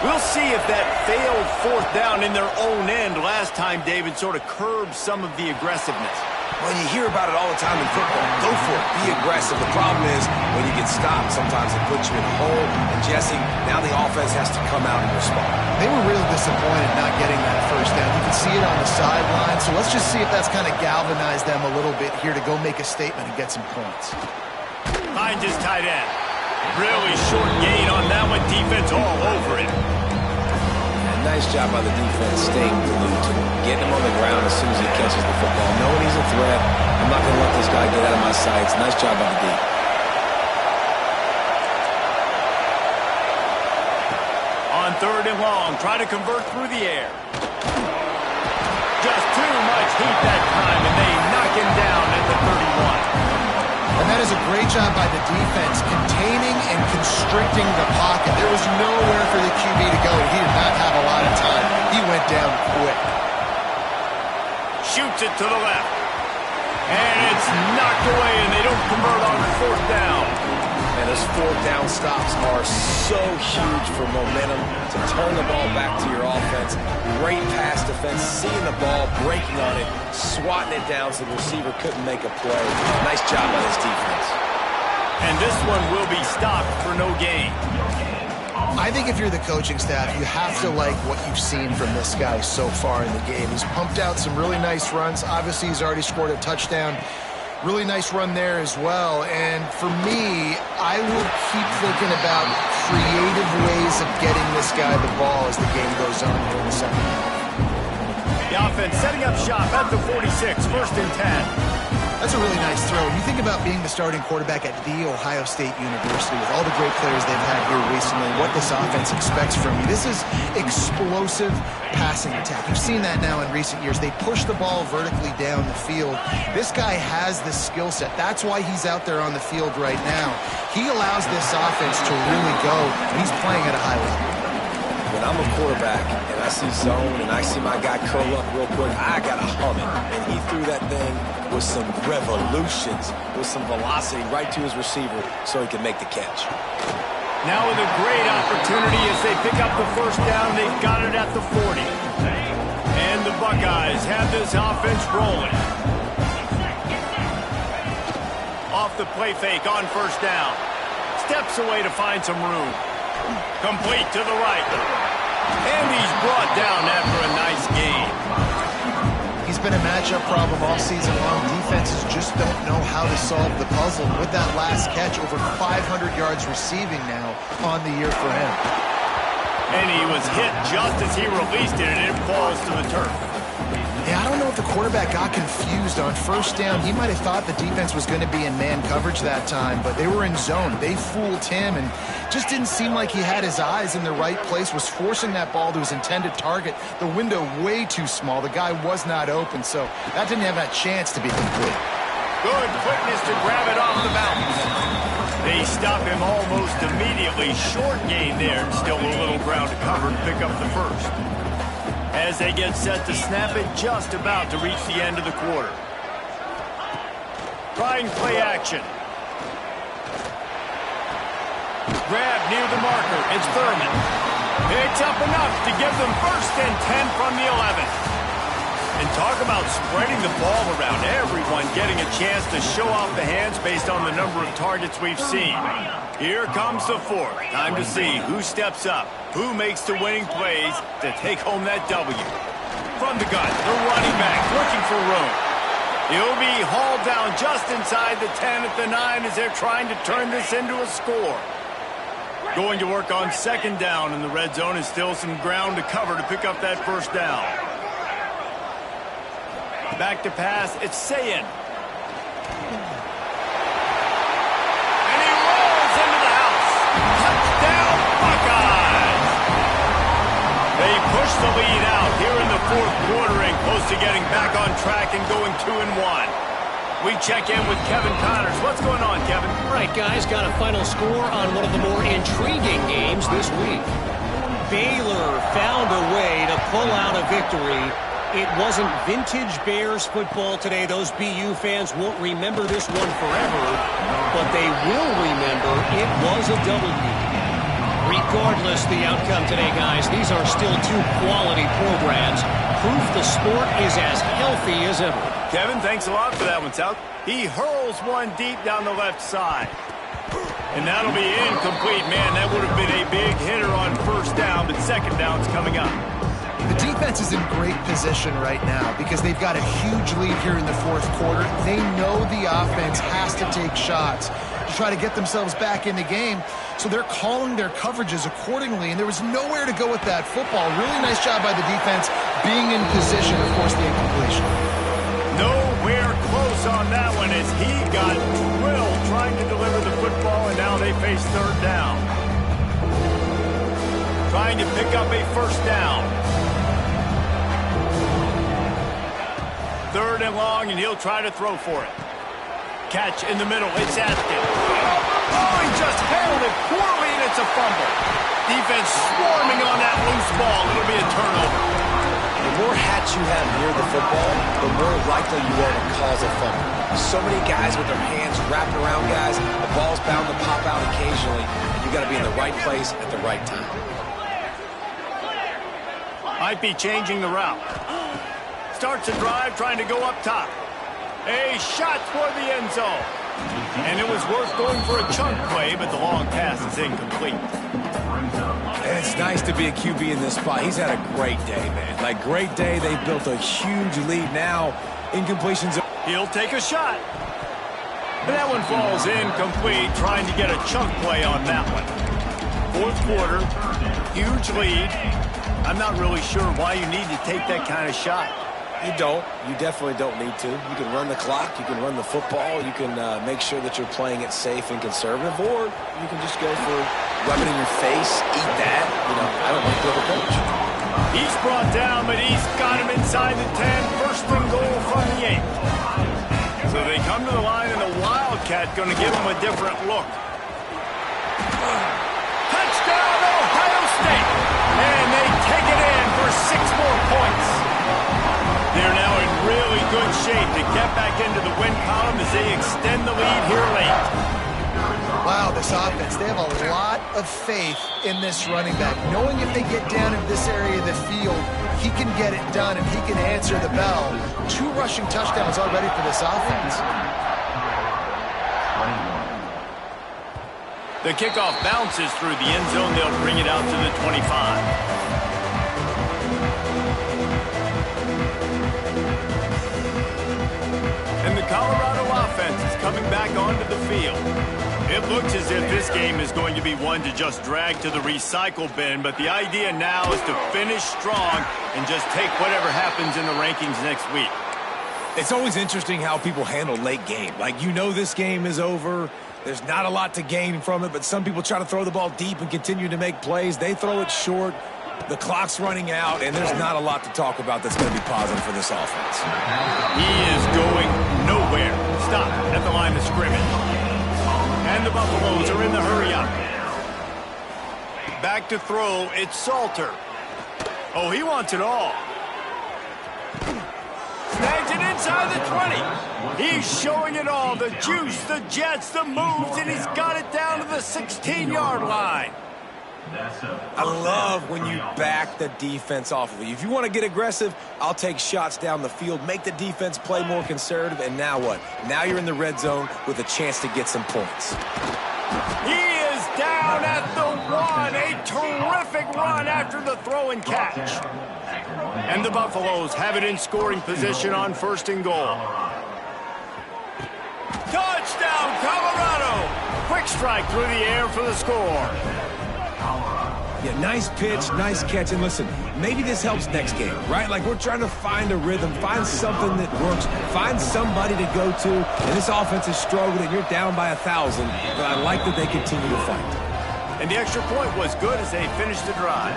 Speaker 1: We'll see if that failed fourth down in their own end last time, David, sort of curbed some of the aggressiveness.
Speaker 2: Well, you hear about it all the time in football. Go for it. Be aggressive. The problem is when you get stopped, sometimes it puts you in a hole. And, Jesse, now the offense has to come out and respond.
Speaker 3: They were real disappointed not getting that first down. You can see it on the sideline. So let's just see if that's kind of galvanized them a little bit here to go make a statement and get some points.
Speaker 1: Finds his tight end. Really short gain on that one. Defense all over it.
Speaker 2: Nice job by the defense staying glued to him. Getting him on the ground as soon as he catches the football. Knowing he's a threat. I'm not going to let this guy get out of my sights. Nice job by the D.
Speaker 1: On 3rd and long, try to convert through the air. Just too much heat that time, and they knock him down at the 31.
Speaker 3: And that is a great job by the defense, containing and constricting the pocket. There was nowhere for the QB to go. He did not have a lot of time. He went down quick.
Speaker 1: Shoots it to the left. And it's knocked away, and they don't convert on 4th down.
Speaker 2: And those 4th down stops are so huge for momentum to turn the ball back to your offense. Great pass defense, seeing the ball, breaking on it, swatting it down so the receiver couldn't make a play. Nice job by his defense.
Speaker 1: And this one will be stopped for no gain.
Speaker 3: I think if you're the coaching staff, you have to like what you've seen from this guy so far in the game. He's pumped out some really nice runs. Obviously, he's already scored a touchdown. Really nice run there as well. And for me, I will keep thinking about creative ways of getting this guy the ball as the game goes on here in the second half.
Speaker 1: The offense setting up shop at the 46, 1st and 10.
Speaker 3: That's a really nice throw. You think about being the starting quarterback at The Ohio State University with all the great players they've had here recently, what this offense expects from you. This is explosive passing attack. You've seen that now in recent years. They push the ball vertically down the field. This guy has the skill set. That's why he's out there on the field right now. He allows this offense to really go, and he's playing at a high level.
Speaker 2: When I'm a quarterback and I see zone and I see my guy curl up real quick, I got to hum it. And he threw that thing with some revolutions, with some velocity right to his receiver so he can make the catch.
Speaker 1: Now with a great opportunity as they pick up the 1st down, they've got it at the 40. And the Buckeyes have this offense rolling. Off the play fake on 1st down. Steps away to find some room. Complete to the right. And he's brought down after a nice gain.
Speaker 3: He's been a matchup problem all season long. Defenses just don't know how to solve the puzzle. With that last catch, over 500 yards receiving now on the year for him.
Speaker 1: And he was hit just as he released it, and it falls to the turf.
Speaker 3: Yeah, I don't know if the quarterback got confused on 1st down. He might have thought the defense was going to be in man coverage that time, but they were in zone. They fooled him and just didn't seem like he had his eyes in the right place, was forcing that ball to his intended target. The window way too small. The guy was not open, so that didn't have that chance to be complete.
Speaker 1: Good quickness to grab it off the bounce. They stop him almost immediately. Short gain there. Still a little ground to cover to pick up the 1st. As they get set to snap it, just about to reach the end of the quarter. Trying play action. Grab near the marker. It's Thurman. Picks up enough to give them 1st and 10 from the 11. And talk about spreading the ball around. Everyone getting a chance to show off the hands based on the number of targets we've seen. Here comes the 4th. Time to see who steps up, who makes the winning plays to take home that W. From the gun, the running back looking for room. He'll be hauled down just inside the 10 at the 9 as they're trying to turn this into a score. Going to work on 2nd down in the red zone is still some ground to cover to pick up that 1st down. Back to pass, it's Sayin. And he rolls into the house. Touchdown, Buckeyes! They push the lead out here in the 4th quarter and close to getting back on track and going 2-1. We check in with Kevin Connors. What's going on, Kevin?
Speaker 5: All right, guys, got a final score on one of the more intriguing games this week. Baylor found a way to pull out a victory. It wasn't vintage Bears football today. Those BU fans won't remember this one forever, but they will remember it was a W. Regardless the outcome today, guys, these are still two quality programs. Proof the sport is as healthy as ever.
Speaker 1: Kevin, thanks a lot for that one, South. He hurls one deep down the left side. And that'll be incomplete. Man, that would have been a big hitter on first down, but second down's coming up.
Speaker 3: The defense is in great position right now because they've got a huge lead here in the fourth quarter. They know the offense has to take shots to try to get themselves back in the game. So they're calling their coverages accordingly, and there was nowhere to go with that football. Really nice job by the defense being in position to force the incompletion.
Speaker 1: Nowhere close on that one as he got drilled trying to deliver the football, and now they face third down. Trying to pick up a first down. Third and long, and he'll try to throw for it. Catch in the middle. It's Atkins. Oh, he just handled it poorly, and it's a fumble. Defense swarming on that loose ball. It'll be a turnover.
Speaker 2: The more hats you have near the football, the more likely you are to cause a fumble. So many guys with their hands wrapped around guys. The ball's bound to pop out occasionally, and you got to be in the right place at the right time.
Speaker 1: Might be changing the route. Starts a drive trying to go up top. A shot for the end zone. And it was worth going for a chunk play, but the long pass is incomplete.
Speaker 2: And it's nice to be a QB in this spot. He's had a great day, man. Like, great day. They built a huge lead now. Incompletions.
Speaker 1: He'll take a shot. But that one falls incomplete, trying to get a chunk play on that one. Fourth quarter, huge lead. I'm not really sure why you need to take that kind of shot.
Speaker 2: You don't. You definitely don't need to. You can run the clock. You can run the football. You can make sure that you're playing it safe and conservative, or you can just go for rub it in your face, eat that. You know, I don't like the other coach.
Speaker 1: He's brought down, but he's got him inside the 10. First and goal from the 8. So they come to the line, and the Wildcat going to give him a different look. Touchdown, Ohio State! And they take it in for 6 more points. They're now in really good shape to get back into the win column as they extend the lead here late.
Speaker 3: Wow, this offense, they have a lot of faith in this running back. Knowing if they get down in this area of the field, he can get it done and he can answer the bell. 2 rushing touchdowns already for this offense.
Speaker 1: The kickoff bounces through the end zone. They'll bring it out to the 25. And the Colorado offense is coming back onto the field. It looks as if this game is going to be one to just drag to the recycle bin, but the idea now is to finish strong and just take whatever happens in the rankings next week.
Speaker 2: It's always interesting how people handle late game. Like, you know this game is over. There's not a lot to gain from it, but some people try to throw the ball deep and continue to make plays. They throw it short. The clock's running out, and there's not a lot to talk about that's going to be positive for this offense.
Speaker 1: He is going nowhere. Stop at the line of scrimmage. And the Buffaloes are in the hurry-up. Back to throw, it's Salter. Oh, he wants it all. Snags it inside the 20. He's showing it all. The juice, the jets, the moves, and he's got it down to the 16-yard line.
Speaker 2: I love when you back the defense off of you. If you want to get aggressive, I'll take shots down the field, make the defense play more conservative, and now what? Now you're in the red zone with a chance to get some points.
Speaker 1: He is down at the 1. A terrific run after the throw and catch. And the Buffaloes have it in scoring position on first and goal. Touchdown, Colorado! Quick strike through the air for the score.
Speaker 2: Yeah, nice pitch, nice catch. And listen, maybe this helps next game, right? Like, we're trying to find a rhythm, find something that works, find somebody to go to. And this offense is struggling, and you're down by 1,000. But I like that they continue to fight.
Speaker 1: And the extra point was good as they finished the drive.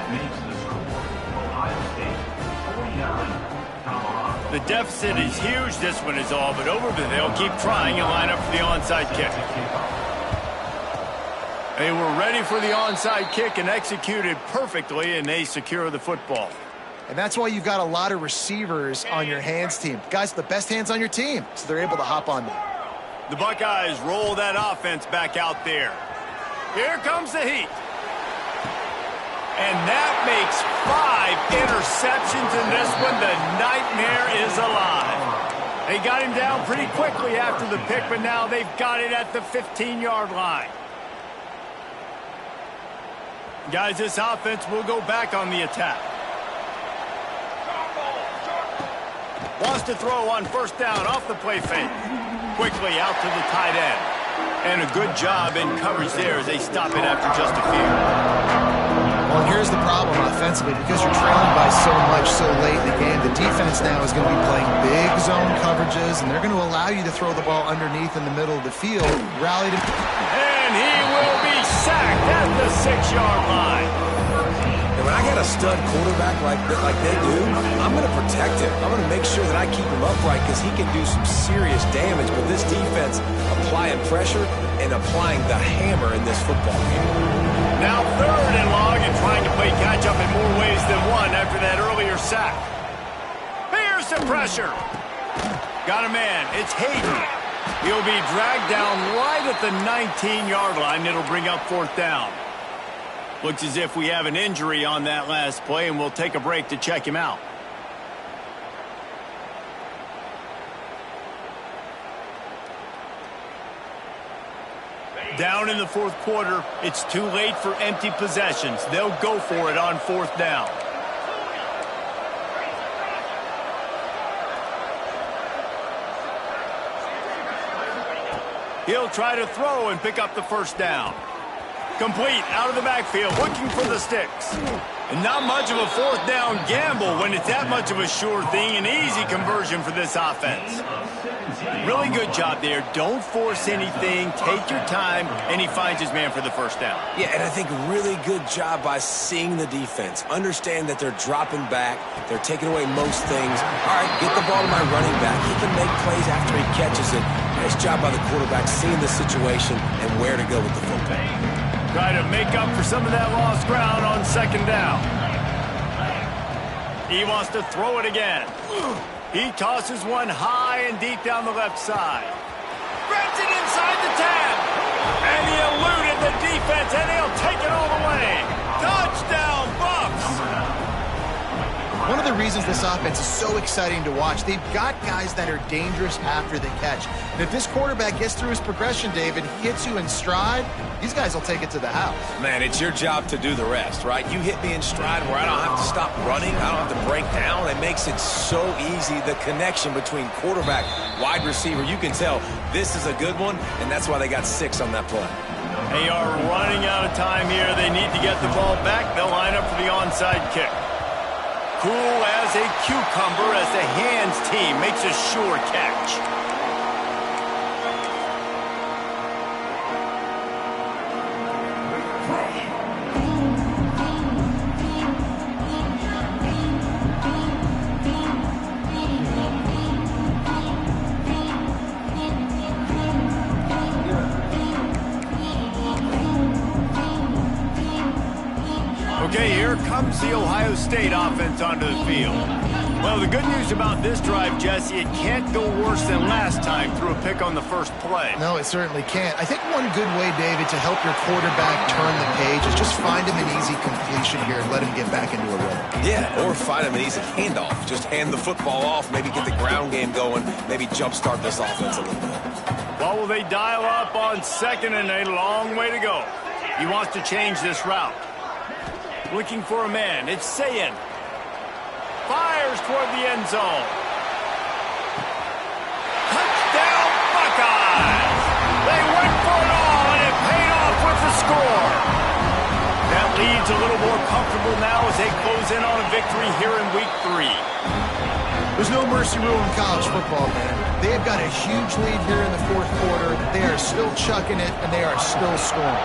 Speaker 1: The deficit is huge. This one is all but over, but they'll keep trying and line up for the onside kick. They were ready for the onside kick and executed perfectly, and they secure the football.
Speaker 3: And that's why you've got a lot of receivers on your hands team. Guys, the best hands on your team, so they're able to hop on them.
Speaker 1: The Buckeyes roll that offense back out there. Here comes the heat. And that makes 5 interceptions in this one. The nightmare is alive. They got him down pretty quickly after the pick, but now they've got it at the 15-yard line. Guys, this offense will go back on the attack. Wants to throw on first down off the play fake. Quickly out to the tight end. And a good job in coverage there as they stop it after just a few.
Speaker 3: Well, here's the problem offensively. Because you're trailing by so much so late in the game, the defense now is going to be playing big zone coverages, and they're going to allow you to throw the ball underneath in the middle of the field. Rally to...
Speaker 1: And he will be sacked at the 6-yard line.
Speaker 2: And when I got a stud quarterback like they do, I'm going to protect him. I'm going to make sure that I keep him upright because he can do some serious damage. But this defense applying pressure and applying the hammer in this football game.
Speaker 1: Now 3rd and long and trying to play catch-up in more ways than one after that earlier sack. Here's some pressure. Got a man. It's Hayden. He'll be dragged down right at the 19-yard line. It'll bring up 4th down. Looks as if we have an injury on that last play, and we'll take a break to check him out. Down in the 4th quarter, it's too late for empty possessions. They'll go for it on 4th down. He'll try to throw and pick up the first down. Complete out of the backfield, looking for the sticks. And not much of a 4th down gamble when it's that much of a sure thing. An easy conversion for this offense. Really good job there. Don't force anything. Take your time. And he finds his man for the first down.
Speaker 2: Yeah, and I think really good job by seeing the defense. Understand that they're dropping back. They're taking away most things. All right, get the ball to my running back. He can make plays after he catches it. Nice job by the quarterback seeing the situation and where to go with the football.
Speaker 1: Try to make up for some of that lost ground on 2nd down. He wants to throw it again. He tosses one high and deep down the left side. Grabs it inside the 10. And he eluded the defense, and he'll take it all the way. Touchdown, Bucs!
Speaker 3: One of the reasons this offense is so exciting to watch, they've got guys that are dangerous after the catch. And if this quarterback gets through his progression, David, hits you in stride, these guys will take it to the house.
Speaker 2: Man, it's your job to do the rest, right? You hit me in stride where I don't have to stop running. I don't have to break down. It makes it so easy. The connection between quarterback, wide receiver, you can tell this is a good one, and that's why they got 6 on that play.
Speaker 1: They are running out of time here. They need to get the ball back. They'll line up for the onside kick. Cool as a cucumber as the hands team makes a sure catch. Okay, here comes the Ohio State offense onto the field. Well, the good news about this drive, Jesse, it can't go worse than last time through a pick on the first play.
Speaker 3: No, it certainly can't. I think one good way, David, to help your quarterback turn the page is just find him an easy completion here and let him get back into a rhythm.
Speaker 2: Yeah, or find him an easy handoff. Just hand the football off, maybe get the ground game going, maybe jumpstart this offense a little bit.
Speaker 1: Well, will they dial up on 2nd and a long way to go? He wants to change this route. Looking for a man. It's Sayin. Fires toward the end zone. Touchdown, Buckeyes! They went for it all, and it paid off with the score. That lead's a little more comfortable now as they close in on a victory here in Week 3.
Speaker 3: There's no mercy rule in college football, man. They have got a huge lead here in the 4th quarter. They are still chucking it, and they are still scoring.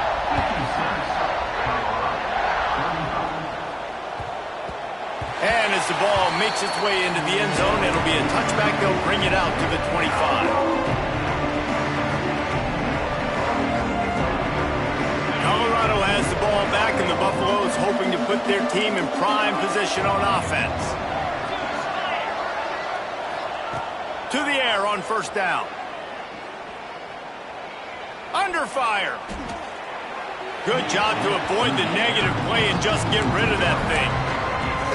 Speaker 1: And as the ball makes its way into the end zone, it'll be a touchback. They'll bring it out to the 25. Buffalo's hoping to put their team in prime position on offense. To the air on first down. Under fire. Good job to avoid the negative play and just get rid of that thing.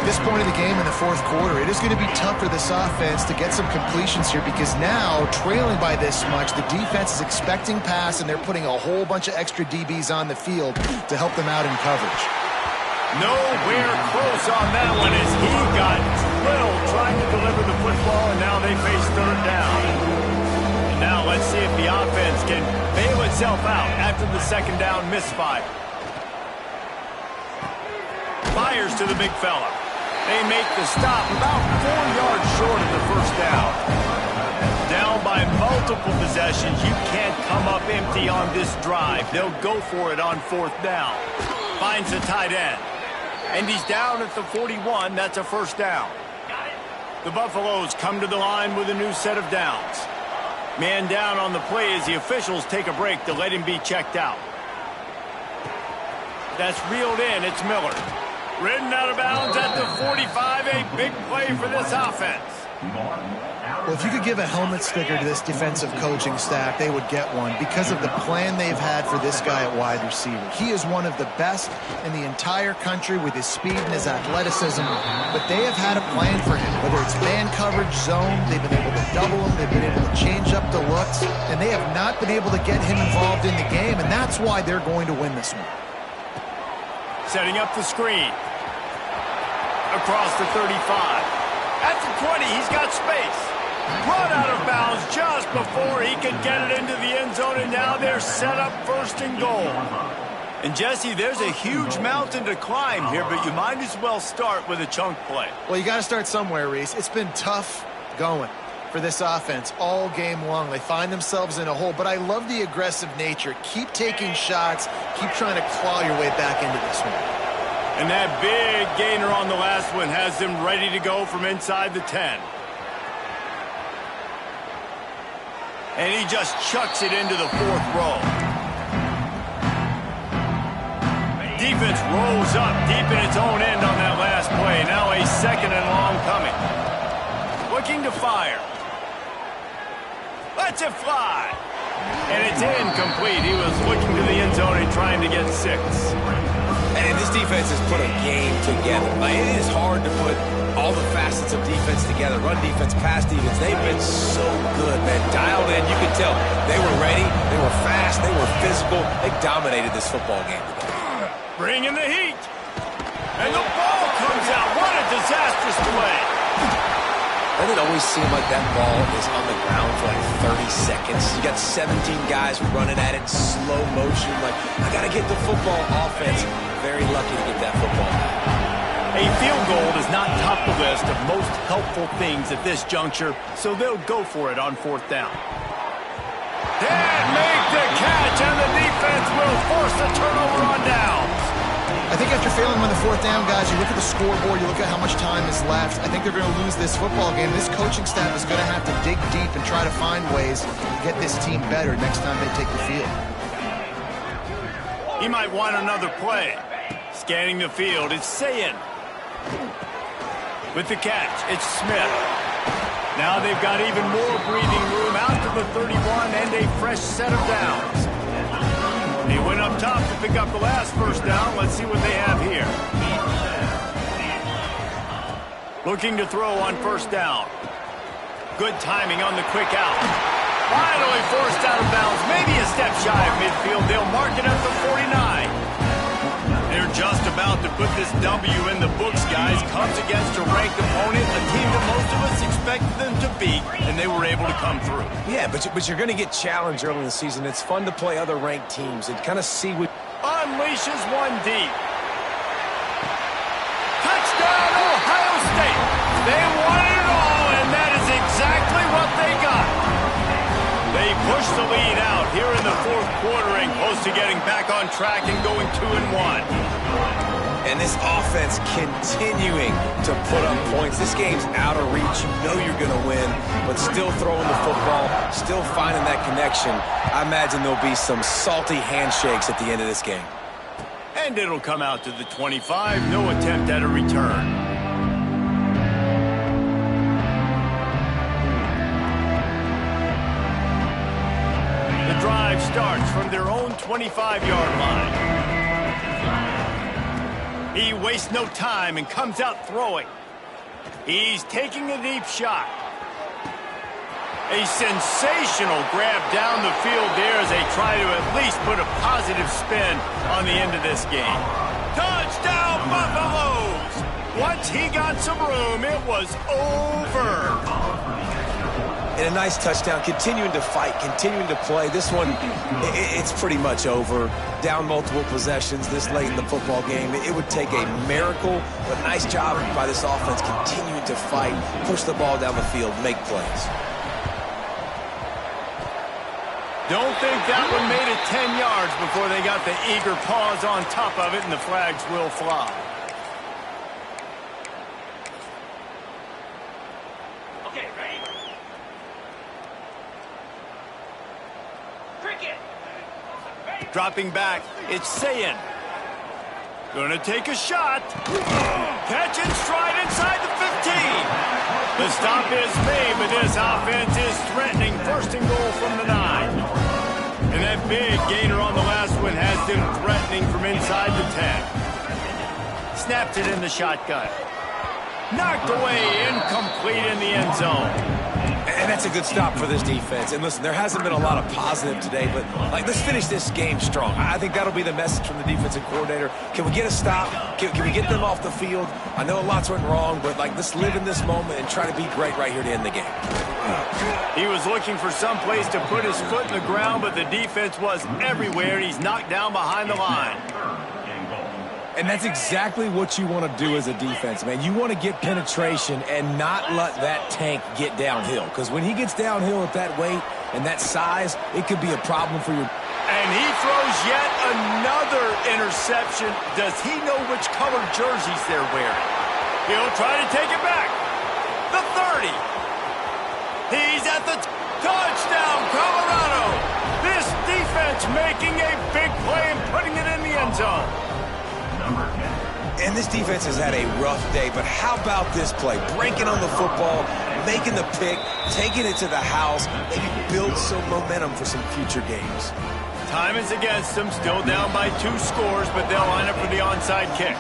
Speaker 3: At this point of the game in the fourth quarter, it is going to be tough for this offense to get some completions here because now, trailing by this much, the defense is expecting pass, and they're putting a whole bunch of extra DBs on the field to help them out in coverage.
Speaker 1: Nowhere close on that one as he got drilled trying to deliver the football, and now they face third down. And now let's see if the offense can bail itself out after the second down misfire. Fires to the big fella. They make the stop about 4 yards short of the first down. Down by multiple possessions, you can't come up empty on this drive. They'll go for it on fourth down. Finds the tight end. And he's down at the 41. That's a first down. The Buffaloes come to the line with a new set of downs. Man down on the play as the officials take a break to let him be checked out. That's reeled in. It's Miller. Ridden out of bounds at the 45. A big play for this offense.
Speaker 3: Well, if you could give a helmet sticker to this defensive coaching staff, they would get one because of the plan they've had for this guy at wide receiver. He is one of the best in the entire country with his speed and his athleticism, but they have had a plan for him. Whether it's man coverage, zone, they've been able to double him, they've been able to change up the looks, and they have not been able to get him involved in the game, and that's why they're going to win this one.
Speaker 1: Setting up the screen. Across the 35. At the 20, he's got space. Run out of bounds just before he could get it into the end zone, and now they're set up first and goal. And, Jesse, there's a huge mountain to climb here, but you might as well start with a chunk play.
Speaker 3: Well, you got to start somewhere, Reese. It's been tough going for this offense all game long. They find themselves in a hole, but I love the aggressive nature. Keep taking shots. Keep trying to claw your way back into this one.
Speaker 1: And that big gainer on the last one has them ready to go from inside the 10. And he just chucks it into the fourth row. Defense rolls up deep in its own end on that last play. Now a second and long coming. Looking to fire. Lets it fly. And it's incomplete. He was looking to the end zone and trying to get 6.
Speaker 2: And this defense has put a game together. Like, it is hard to put all the facets of defense together. Run defense, pass defense. They've been so good, man. Dialed in. You can tell they were ready. They were fast. They were physical. They dominated this football game today.
Speaker 1: Bring in the heat. And the ball comes out. What a disastrous play.
Speaker 2: Doesn't it always seem like that ball is on the ground for like 30 seconds? You got 17 guys running at it, slow motion. Like, I got to get the football offense. Very lucky to get that football.
Speaker 1: A field goal does not top the list of most helpful things at this juncture, so they'll go for it on fourth down. Can't make the catch, and the defense will force a turnover on downs.
Speaker 3: I think after failing on the fourth down, guys, you look at the scoreboard, you look at how much time is left. I think they're going to lose this football game. This coaching staff is going to have to dig deep and try to find ways to get this team better next time they take the field.
Speaker 1: He might want another play. Scanning the field, it's Sayin. With the catch, it's Smith. Now they've got even more breathing room out to the 31 and a fresh set of downs. He went up top to pick up the last first down. Let's see what they have here. Looking to throw on first down. Good timing on the quick out. Finally forced out of bounds. Maybe a step shy of midfield. They'll mark it at the 49. They're just about to put this W in the books, guys. Comes against a ranked opponent, a team that most of us expected them to beat, and they were able to come through.
Speaker 2: Yeah, but you're going to get challenged early in the season. It's fun to play other ranked teams and kind of see what...
Speaker 1: Unleashes one deep. Touchdown, Ohio State. They wanted it all, and that is exactly what they got. They push the lead out here in the fourth quarter and close to getting back on track and going 2-1.
Speaker 2: And this offense continuing to put up points. This game's out of reach. You know you're going to win, but still throwing the football, still finding that connection. I imagine there'll be some salty handshakes at the end of this game.
Speaker 1: And it'll come out to the 25. No attempt at a return. The drive starts from their own 25-yard line. He wastes no time and comes out throwing. He's taking a deep shot. A sensational grab down the field there as they try to at least put a positive spin on the end of this game. Touchdown, Buffaloes! Once he got some room, it was over.
Speaker 2: And a nice touchdown, continuing to fight, continuing to play. This one, it's pretty much over. Down multiple possessions this late in the football game. It would take a miracle, but nice job by this offense continuing to fight, push the ball down the field, make plays.
Speaker 1: Don't think that one made it 10 yards before they got the eager paws on top of it, and the flags will fly.
Speaker 4: Okay, ready? Cricket. Ready?
Speaker 1: Dropping back, it's Ncaa26. Gonna take a shot. Catch and stride inside the 15. The stop is made, but this offense is threatening. First and goal from the 9. And that big gainer on the last one has them threatening from inside the 10. Snapped it in the shotgun. Knocked away, incomplete in the end zone.
Speaker 2: And that's a good stop for this defense. And listen, there hasn't been a lot of positive today, but let's finish this game strong. I think that'll be the message from the defensive coordinator. Can we get a stop? Can we get them off the field? I know a lot's went wrong, but let's live in this moment and try to be great right here to end the game.
Speaker 1: He was looking for some place to put his foot in the ground, but the defense was everywhere. He's knocked down behind the line.
Speaker 2: And that's exactly what you want to do as a defense, man. You want to get penetration and not let that tank get downhill. Because when he gets downhill at that weight and that size, it could be a problem for your...
Speaker 1: And he throws yet another interception. Does he know which colored jerseys they're wearing? He'll try to take it back. The 30. He's at the touchdown, Colorado. This defense making a big play and putting it in the end zone.
Speaker 2: And this defense has had a rough day, but how about this play? Breaking on the football, making the pick, taking it to the house, maybe build some momentum for some future games.
Speaker 1: Time is against them, still down by 2 scores, but they'll line up for the onside kick.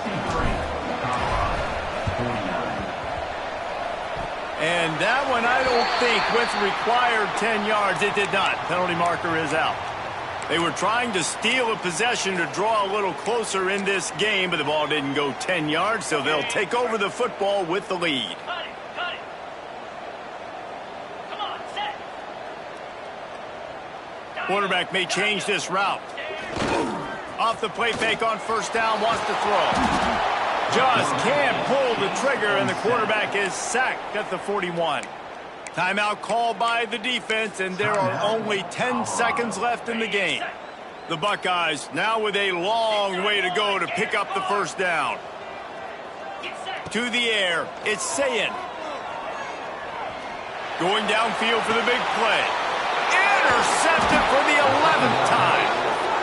Speaker 1: And that one, I don't think, with required 10 yards, it did not. Penalty marker is out. They were trying to steal a possession to draw a little closer in this game, but the ball didn't go 10 yards, so they'll take over the football with the lead.
Speaker 4: Cut it, cut it. Come on, set.
Speaker 1: Quarterback may change this route. Off the play fake on first down, wants to throw. Just can't pull the trigger, and the quarterback is sacked at the 41. Timeout called by the defense, and there are only 10 seconds left in the game. The Buckeyes now with a long way to go to pick up the first down. To the air, it's Ncaa26. Going downfield for the big play. Intercepted for the 11th time.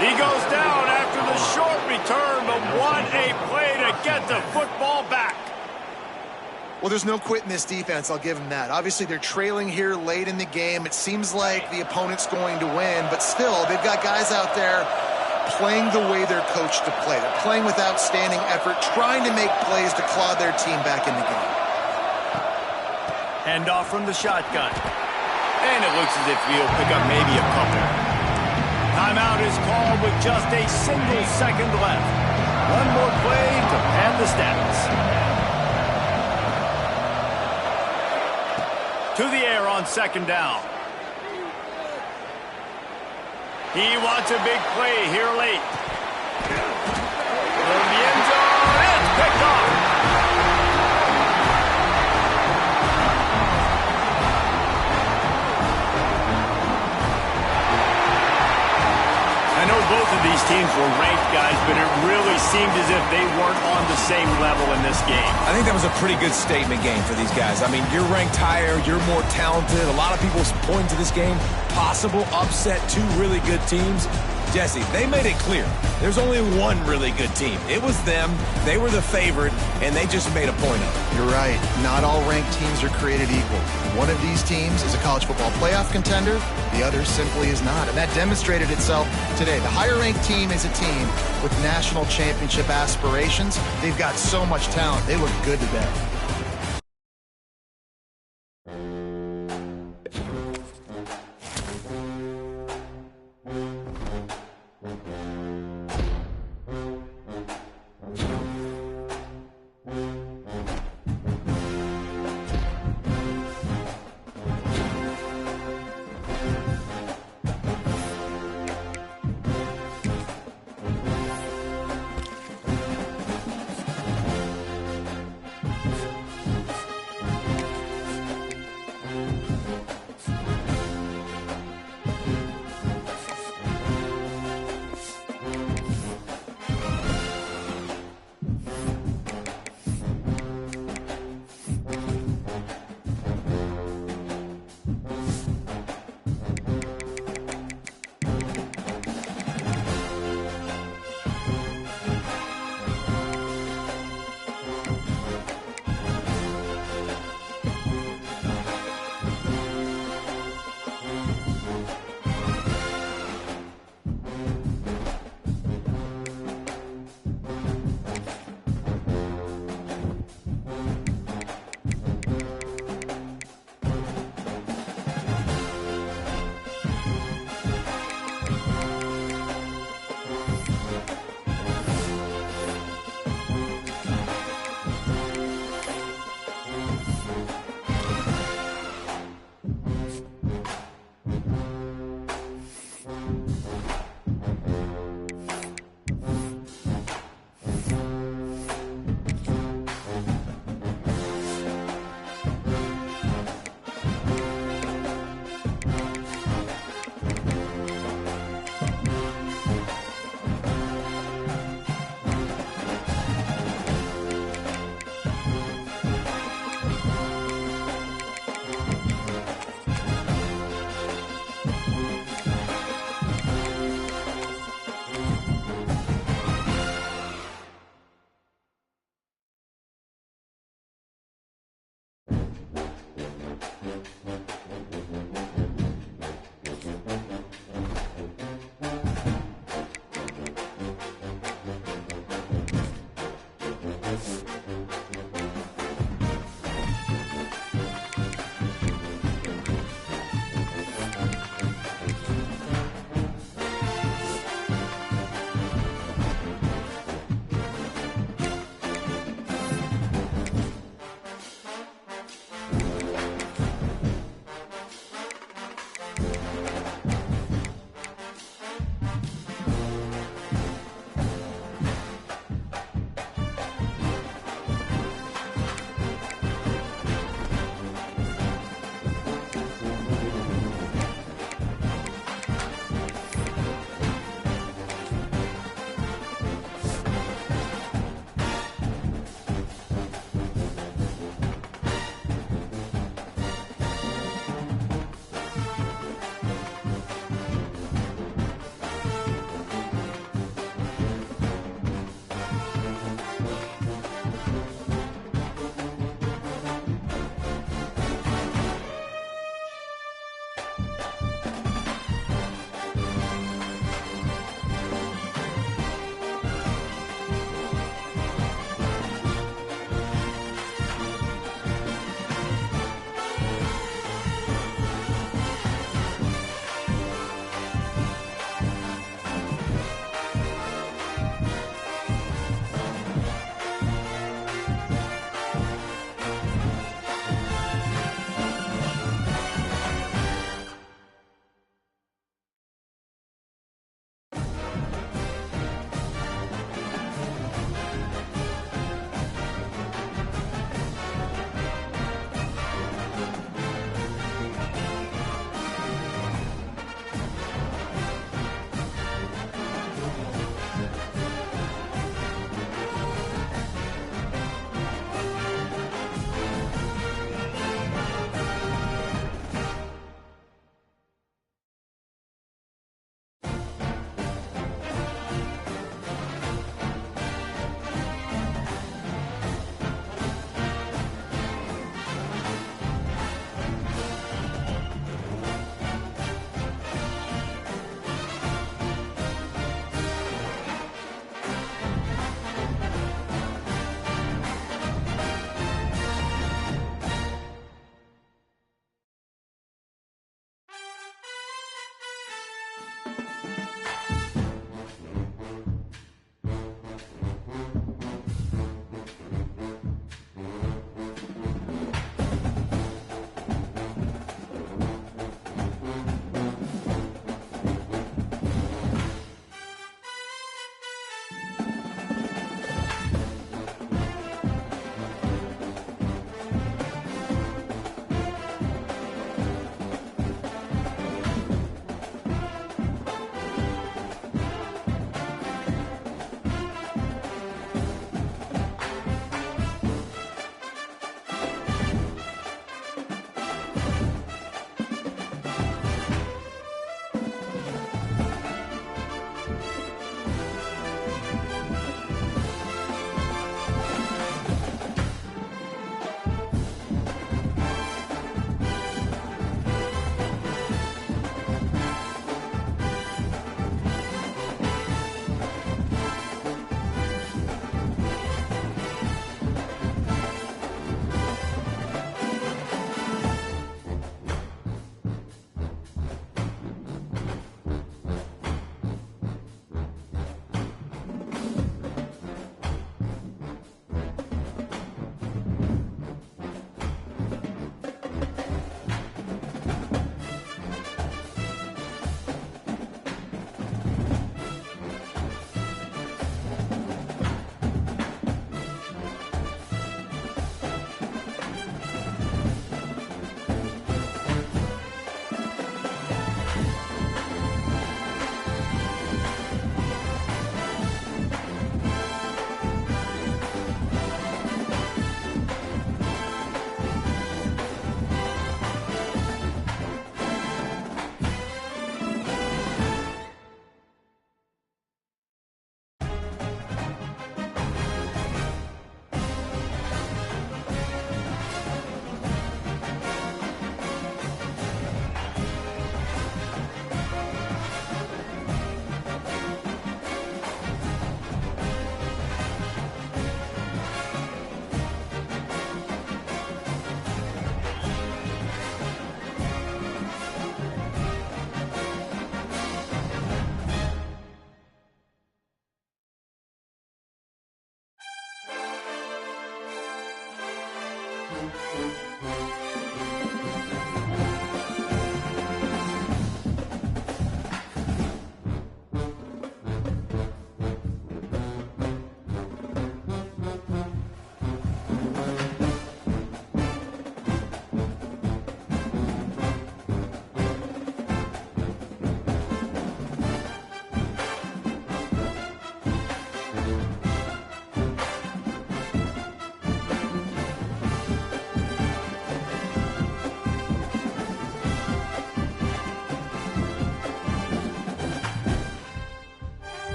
Speaker 1: He goes down after the short return, but what a play to get the football back.
Speaker 3: Well, there's no quitting this defense. I'll give them that. Obviously, they're trailing here late in the game. It seems like the opponent's going to win, but still, they've got guys out there playing the way they're coached to play. They're playing with outstanding effort, trying to make plays to claw their team back in the game.
Speaker 1: Handoff from the shotgun. And it looks as if he'll pick up maybe a couple. Timeout is called with just a single second left. One more play to pad the stats. To the air on second down. He wants a big play here late. From the end zone, it's picked off. I know both of these teams were ranked, guys, but it really seemed as if they weren't on the same level in this game.
Speaker 2: I think that was a pretty good statement game for these guys. I mean, you're ranked higher, you're more talented. A lot of people point to this game, possible upset, 2 really good teams. Jesse, they made it clear. There's only one really good team. It was them. They were the favorite, and they just made a point of it.
Speaker 3: You're right. Not all ranked teams are created equal. One of these teams is a college football playoff contender. The other simply is not. And that demonstrated itself today. The higher-ranked team is a team with national championship aspirations. They've got so much talent. They look good today.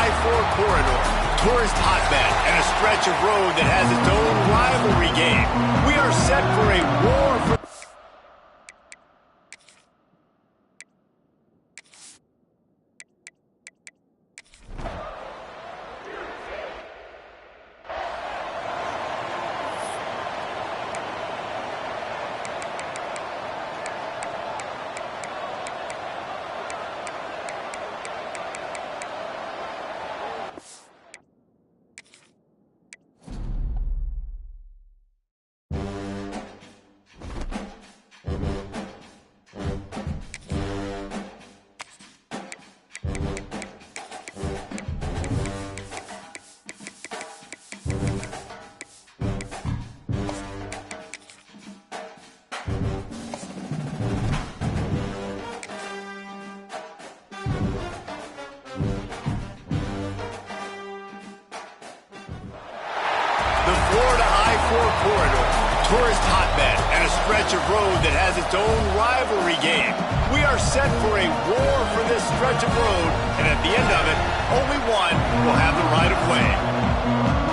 Speaker 1: I-4 corridor, tourist hotbed, and a stretch of road that has its own rivalry game. We are set for a war for... Florida I-4 corridor, tourist hotbed, and a stretch of road that has its own rivalry game. We are set for a war for this stretch of road, and at the end of it, only one will have the right of way.